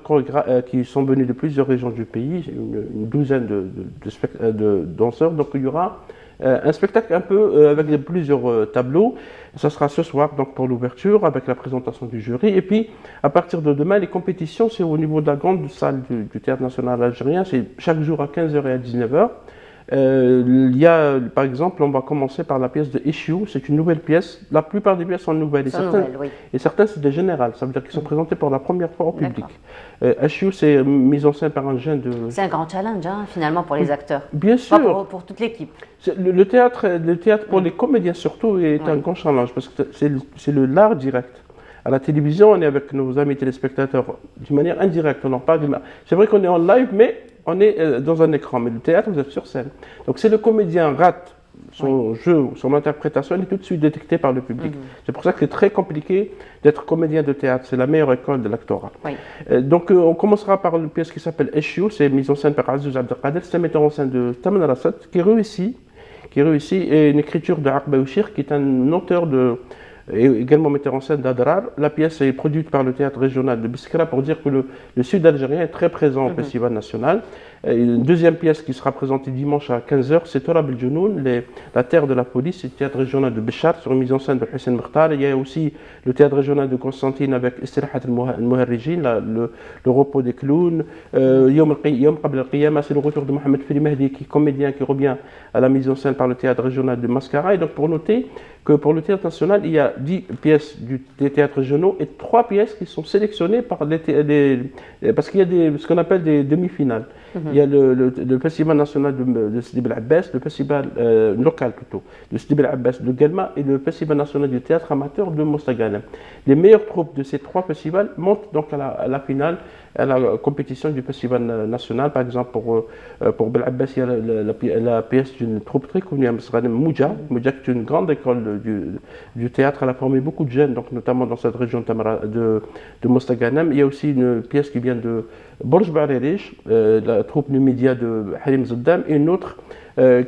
qui sont venus de plusieurs régions du pays, une douzaine de danseurs. Donc il y aura un spectacle un peu avec plusieurs tableaux. Ça sera ce soir donc pour l'ouverture avec la présentation du jury. Et puis à partir de demain, les compétitions, c'est au niveau de la grande salle du Théâtre National Algérien. C'est chaque jour à 15h et à 19h. Il y a, par exemple, on va commencer par la pièce de Issue, c'est une nouvelle pièce. La plupart des pièces sont nouvelles, et certaines c'est des générales, ça veut dire qu'ils sont présentés pour la première fois au public. Issue, c'est mise en scène par un jeune de... C'est un grand challenge, finalement, pour les acteurs. Bien sûr. Pour toute l'équipe. Le théâtre pour les comédiens surtout, est un grand challenge, parce que c'est l'art direct. À la télévision, on est avec nos amis téléspectateurs d'une manière indirecte, on en parle. C'est vrai qu'on est en live, mais on est dans un écran. Mais le théâtre, vous êtes sur scène. Donc si le comédien rate son jeu, son interprétation, il est tout de suite détecté par le public. C'est pour ça que c'est très compliqué d'être comédien de théâtre. C'est la meilleure école de l'actorat. Donc on commencera par une pièce qui s'appelle Eshio, c'est mise en scène par Aziz Abdelkader. C'est un metteur en scène de Taman Rassat qui réussit, et une écriture de Aqba Ouchir, qui est un auteur et également metteur en scène d'Adrar. La pièce est produite par le théâtre régional de Biskra pour dire que le sud algérien est très présent au Festival national. Une deuxième pièce qui sera présentée dimanche à 15h, c'est Torab el Jounoun, la terre de la police, c'est le théâtre régional de Béchar sur une mise en scène de Hussein Mkhtar. Il y a aussi le théâtre régional de Constantine avec Istirahat al-Muharrijin, le repos des clowns. Yom Qabl al-Qiyama, c'est le retour de Mohamed Fili Mehdi, qui est comédien qui revient à la mise en scène par le théâtre régional de Mascara. Et donc pour noter que pour le théâtre national, il y a 10 pièces des théâtres régionaux et 3 pièces qui sont sélectionnées par parce qu'il y a ce qu'on appelle des demi-finales. Il y a le Festival national de Sidi Bel Abbas, le festival local plutôt, de Sidi Bel Abbas de Guelma et le Festival national du théâtre amateur de Mostaganem. Les meilleures troupes de ces 3 festivals montent donc à la finale, à la compétition du Festival national. Par exemple, pour Bel Abbas, il y a la pièce d'une troupe très connue à Mostaganem, Mouja, qui est une grande école du théâtre. Elle a formé beaucoup de jeunes, donc notamment dans cette région de Mostaganem. Il y a aussi une pièce qui vient de Borj Barerish, la troupe Numidia de Halim Zaddam, et une autre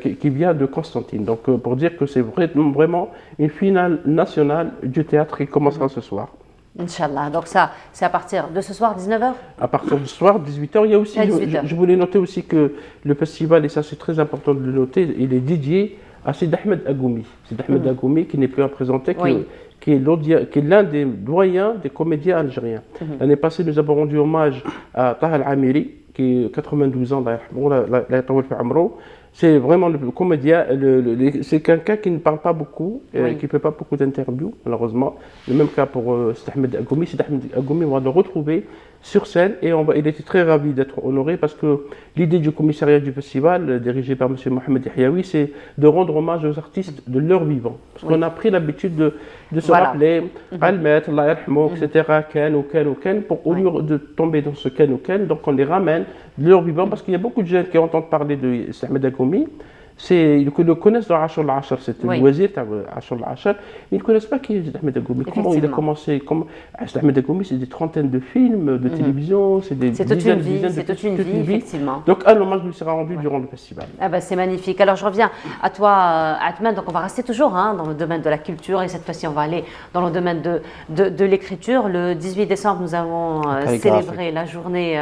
qui vient de Constantine. Donc pour dire que c'est vraiment une finale nationale du théâtre qui commencera ce soir. Inch'Allah. Donc ça, c'est à partir de ce soir, 19h? À partir du soir, 18h. Il y a aussi, je voulais noter aussi que le festival, et ça c'est très important de le noter, il est dédié à Sid Ahmed Agoumi. Sid Ahmed Agoumi qui n'est plus à présenter, qui est l'un des doyens des comédiens algériens. L'année passée, nous avons rendu hommage à Taha Al-Amiri, qui a 92 ans, c'est vraiment le comédien, c'est quelqu'un qui ne parle pas beaucoup, qui ne fait pas beaucoup d'interviews, malheureusement. Le même cas pour Sid Ahmed Agoumi. Sid Ahmed Agoumi, on va le retrouver sur scène et il était très ravi d'être honoré parce que l'idée du commissariat du festival, dirigé par M. Mohamed Yahyaoui, c'est de rendre hommage aux artistes de leur vivant. Parce qu'on a pris l'habitude de se rappeler Almet, Allah yarhamou, etc., Ken ou Ken ou Ken, au lieu de tomber dans ce Ken ou Ken, donc on les ramène de leur vivant parce qu'il y a beaucoup de jeunes qui entendent parler de Ahmed Agoumi. Ils le connaissent dans Ashur al-Ashar, c'est le loisir Ashur al-Ashar, mais ils ne connaissent pas qui est Ahmed Agoumi. Comment il a commencé? Ahmed Agoumi, c'est des trentaines de films, de télévision, c'est des dizaines c'est toute une vie, effectivement. Donc un hommage lui sera rendu durant le festival. Ah ben, c'est magnifique. Alors je reviens à toi, Atman. Donc on va rester toujours dans le domaine de la culture et cette fois-ci on va aller dans le domaine de l'écriture. Le 18 décembre, nous avons célébré la journée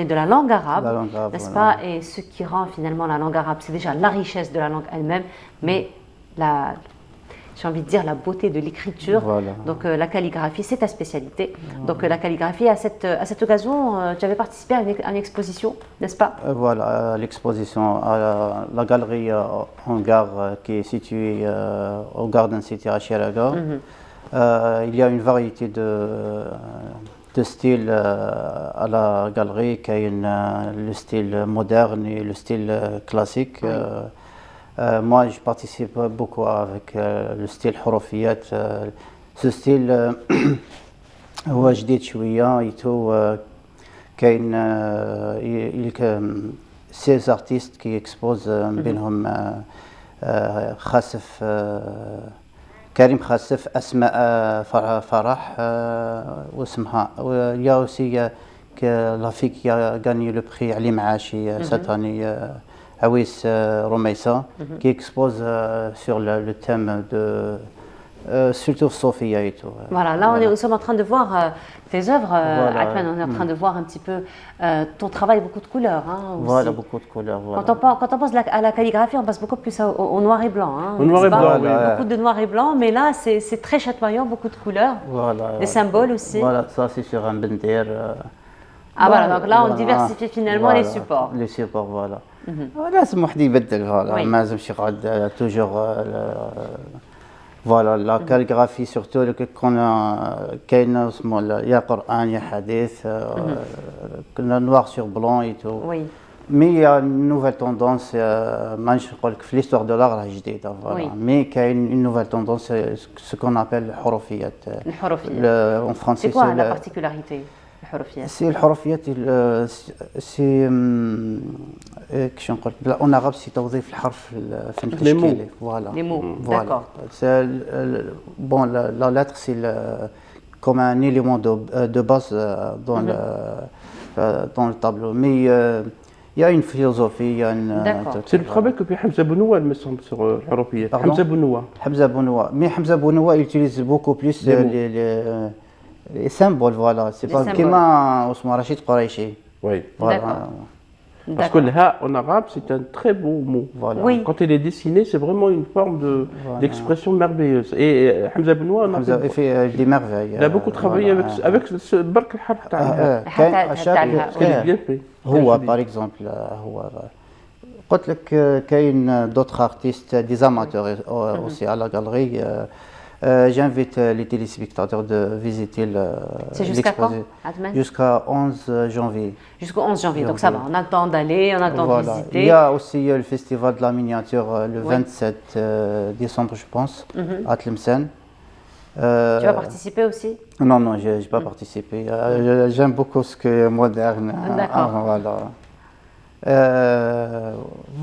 de la langue arabe, n'est-ce pas? Et ce qui rend finalement la langue arabe, c'est déjà la richesse de la langue elle-même, mais j'ai envie de dire la beauté de l'écriture. Donc la calligraphie, c'est ta spécialité. Donc la calligraphie, à cette occasion, tu avais participé à une exposition, n'est-ce pas? Voilà, l'exposition à la galerie Hangar qui est située au Garden City à Chiraga. Il y a une variété de styles à la galerie, qui est le style moderne et le style classique. Moi, je participe beaucoup avec le style Hurufiyat. Ce style هو جديد شوية ايتو كاين 16 artistes qui exposent بينهم خاسف كريم خاسف أسماء فرح واسمها ويا aussi la fille qui a gagné le prix Ali Maachi cette année Awis Romeissa qui expose sur le thème de surtout Sophia et tout. Voilà, là nous sommes en train de voir tes œuvres, Atman, on est en train de voir un petit peu ton travail, beaucoup de couleurs. Voilà, beaucoup de couleurs. Voilà. Quand on pense à la calligraphie, on passe beaucoup plus au noir et blanc. Au noir et blanc, oui. Beaucoup de noir et blanc, mais là c'est très chatoyant, beaucoup de couleurs. Voilà. Des symboles aussi. Voilà, ça c'est sur un bender. Voilà, donc là on diversifie finalement les supports. Les supports, voilà. لازم واحد يبدل فوالا ما لازمش يقعد توجور فوالا لا كاليغرافي سورتو كون كاين اسمه يا قران يا حديث كنا نوار سور بلون اي تو مي يا نوفيل توندونس مانيش نقول لك في ليستوار دو لاغ راه جديده فوالا مي كاين اون نوفيل توندونس سو كون ابل الحروفيات اون فرونسي سي كوا لا بارتيكولاريتي سي الحروفيات سي كيش نقول اون عرب سي توظيف الحرف في التشكيل فوالا لي مو داكور بون لا لاتر سي كوم ان élément de base dans le tableau mais il y a une philosophie, il y a une... C'est le travail que fait Hamza Bounoua, il me semble, sur l'Européen. Hamza Bounoua. Hamza Bounoua. Mais Hamza Bounoua utilise beaucoup plus les symboles, voilà. C'est pas comme Rachid Quraishi. Oui. Voilà. Parce que le ha en arabe, c'est un très beau mot. Voilà. Oui. Quand il est dessiné, c'est vraiment une forme d'expression merveilleuse. Et Hamza Benoît, il fait des merveilles. Il a beaucoup travaillé avec ce bark al-harf. Il est bien fait. هو par exemple هو قلت لك كاين d'autres artistes, des amateurs aussi à la galerie. J'invite les téléspectateurs de visiter l'exposition. Jusqu'à 11 janvier. Jusqu'au 11 janvier, donc ça va, on a le temps d'aller, on a le temps de visiter. Il y a aussi le festival de la miniature le 27 décembre, je pense, à Tlemcen. Tu vas participer aussi? Non, je n'ai pas participé. J'aime beaucoup ce qui est moderne. D'accord.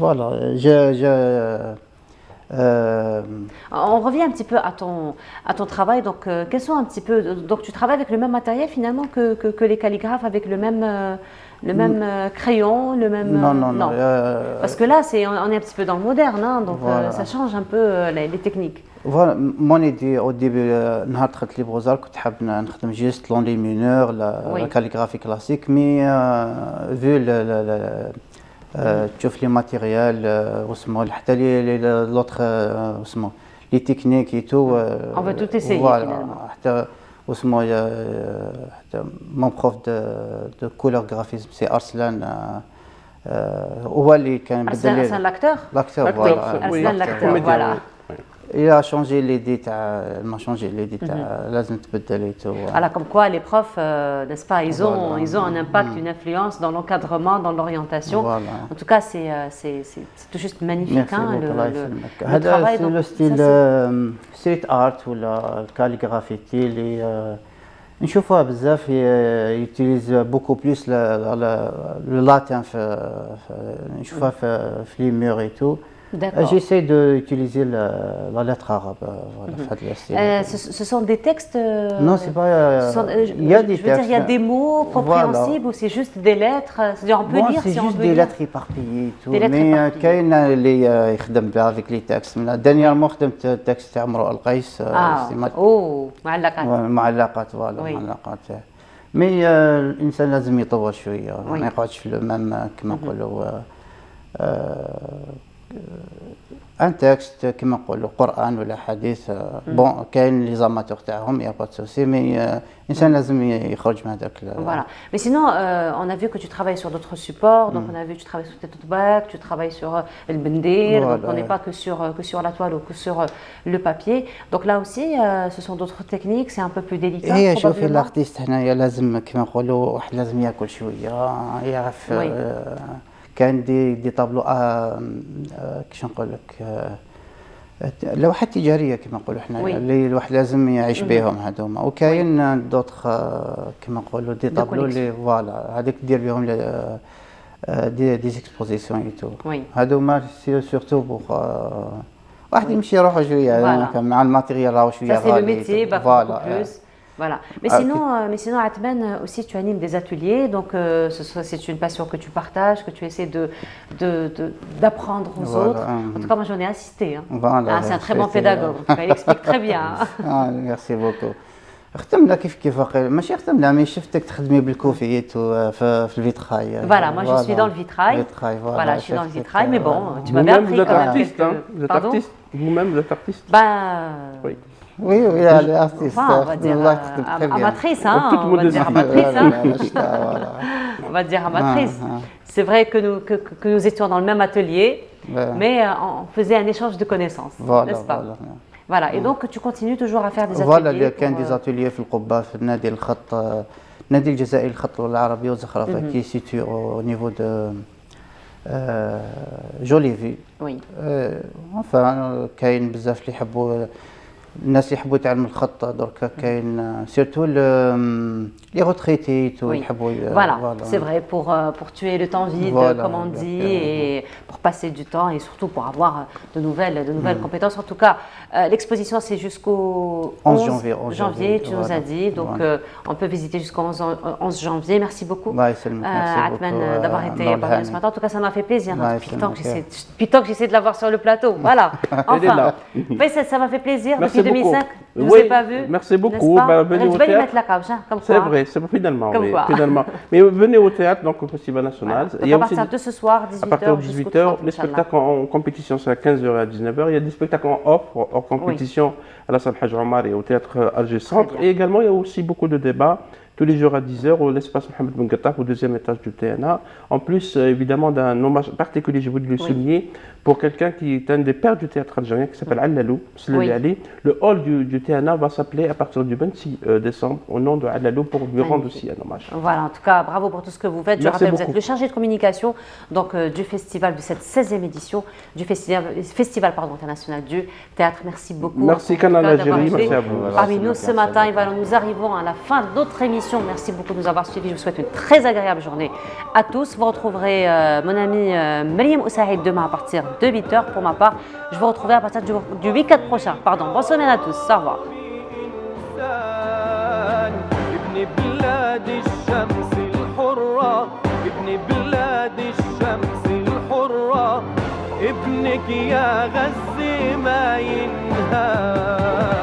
Voilà. On revient un petit peu à ton travail. Donc, quels sont un petit peu. Donc, tu travailles avec le même matériel finalement que les calligraphes, avec le même crayon, le même. Non. Parce que là, on est un petit peu dans le moderne, hein, donc voilà. Ça change un peu les techniques. Voilà, mon idée au début, نهار دخلت لي بروزار كنت حاب نخدم جيست لونلي مينور لا كاليغرافي كلاسيك مي فو تشوف لي ماتيريال واسمو حتى لي لوطخ واسمو لي تكنيك اي تو on va tout essayer finalement. حتى واسمو حتى مون بروف دو كولور غرافيزم سي ارسلان هو اللي كان بدل لي لاكتور فوالا ارسلان لاكتور فوالا. Il a changé l'idée, il m'a changé l'idée, لازم تبدل et tout. Voilà, comme quoi les profs, n'est-ce pas, ils ont un impact, une influence dans l'encadrement, dans l'orientation. Voilà. En tout cas, c'est tout juste magnifique. Merci le travail. C'est le style street art ou la calligraphie اللي نشوفها بزاف يوتيليز beaucoup plus le latin نشوفها في les murs et tout. J'essaie d'utiliser la lettre arabe. Voilà, ce sont des textes. Non, c'est pas. Il y a des textes. Je veux dire, il y a des mots compréhensibles ou c'est juste des lettres. C'est-à-dire, on peut lire si on veut. C'est juste des lettres éparpillées et tout. Mais كاين اللي يخدم بها avec les textes. Dernièrement خدمت texte تاع امرؤ القيس. معلقات. معلقات فوالا معلقات. مي الانسان لازم يطور شويه ما يقعدش في المام كما نقولوا. ان تكست كما نقولوا قران ولا حديث بون كاين لي زاماتور تاعهم يا با سوسي مي الانسان لازم يخرج من هذاك. Voilà. Mais sinon, on a vu que tu travailles sur d'autres supports. Donc, on a vu que tu travailles sur tes tote bags, tu travailles sur le bendir. Donc, on n'est pas que sur la toile ou que sur le papier. Donc là aussi, ce sont d'autres techniques. C'est un peu plus délicat. هي شوفي الارتيست هنايا لازم كما نقولوا واحد لازم ياكل شويه يعرف. كان دي طابلو كيش نقول لك لوحات تجاريه كما نقولوا احنا اللي الواحد لازم يعيش بهم هذوما وكاين دوطخ كما نقولوا دي طابلو اللي فوالا هذيك دير بهم دي اكسبوزيسيون اي تو هذوما سورتو بوغ واحد يمشي روحه شويه مع الماتيريال راهو شويه غالي فوالا. Voilà. Mais sinon, Atman, aussi, tu animes des ateliers. Donc, c'est une passion que tu partages, que tu essaies d'apprendre aux autres. En tout cas, moi, j'en ai assisté. Hein. Voilà, c'est un très bon pédagogue. Il explique très bien. Merci beaucoup. خدمنا كيف ماشي خدمنا مي شفتك تخدمي بالكوفيات في الفيتراي. Voilà, moi je suis dans le vitrail. Voilà, je suis dans le vitrail, mais bon, tu m'avais appris quand même. Vous êtes artiste, vous-même vous êtes artiste. Oui. Oui, elle est artiste. Enfin, on va dire amatrice, hein. On va dire amatrice, hein. On va dire amatrice. C'est vrai que nous étions dans le même atelier, mais on faisait un échange de connaissances, n'est-ce pas? Voilà, et donc tu continues toujours à faire des ateliers. Voilà, كان des ateliers في القبة في النادي الخط النادي الجزائري الخط العربي والزخرفة qui est situé au niveau de Jolivet. Oui. Enfin كاين بزاف اللي يحبوا الناس يحبوا يتعلموا الخط دركا كاين سيرتو لي retraités يحبوا. Voilà, c'est vrai, pour tuer le temps vide, comme on dit, et pour passer du temps et surtout pour avoir de nouvelles compétences. En tout cas, l'exposition c'est jusqu'au 11 janvier, tu nous as dit, donc on peut visiter jusqu'au 11 janvier. Merci beaucoup Atman d'avoir été parmi ce matin. En tout cas, ça m'a fait plaisir, depuis le temps que j'essaie de l'avoir sur le plateau. Voilà, enfin, ça m'a fait plaisir. Depuis 2005, je ne vous ai pas vu. Merci beaucoup. Venez au théâtre. C'est vrai, c'est finalement. Mais venez au théâtre, donc au Festival National. À partir de ce soir, 18h. À partir de 18h, les spectacles en compétition, c'est à 15h à 19h. Il y a des spectacles en hors compétition à la salle Haj Omar et au théâtre Alger Centre. Et également, il y a aussi beaucoup de débats. Tous les jours à 10h au l'espace Mohamed Ben Gattaf au deuxième étage du TNA. En plus, évidemment, d'un hommage particulier, je voulais le souligner, pour quelqu'un qui est un des pères du théâtre algérien, qui s'appelle Allalou. Le hall du TNA va s'appeler à partir du 26 décembre au nom de Allalou pour lui rendre aussi un hommage. Voilà, en tout cas, bravo pour tout ce que vous faites. Je rappelle, vous êtes le chargé de communication donc, du festival, de cette 16e édition du festival international du théâtre. Merci beaucoup. Merci Canal Algérie, merci à vous. Parmi nous ce matin, nous arrivons à la fin de notre émission. Merci beaucoup de nous avoir suivis. Je vous souhaite une très agréable journée à tous. Vous retrouverez mon ami Mariam Oussaïd demain à partir de 8h. Pour ma part, je vous retrouverai à partir du week-end prochain. Bonne semaine à tous. Au revoir. ابنك يا غزة ما ينهار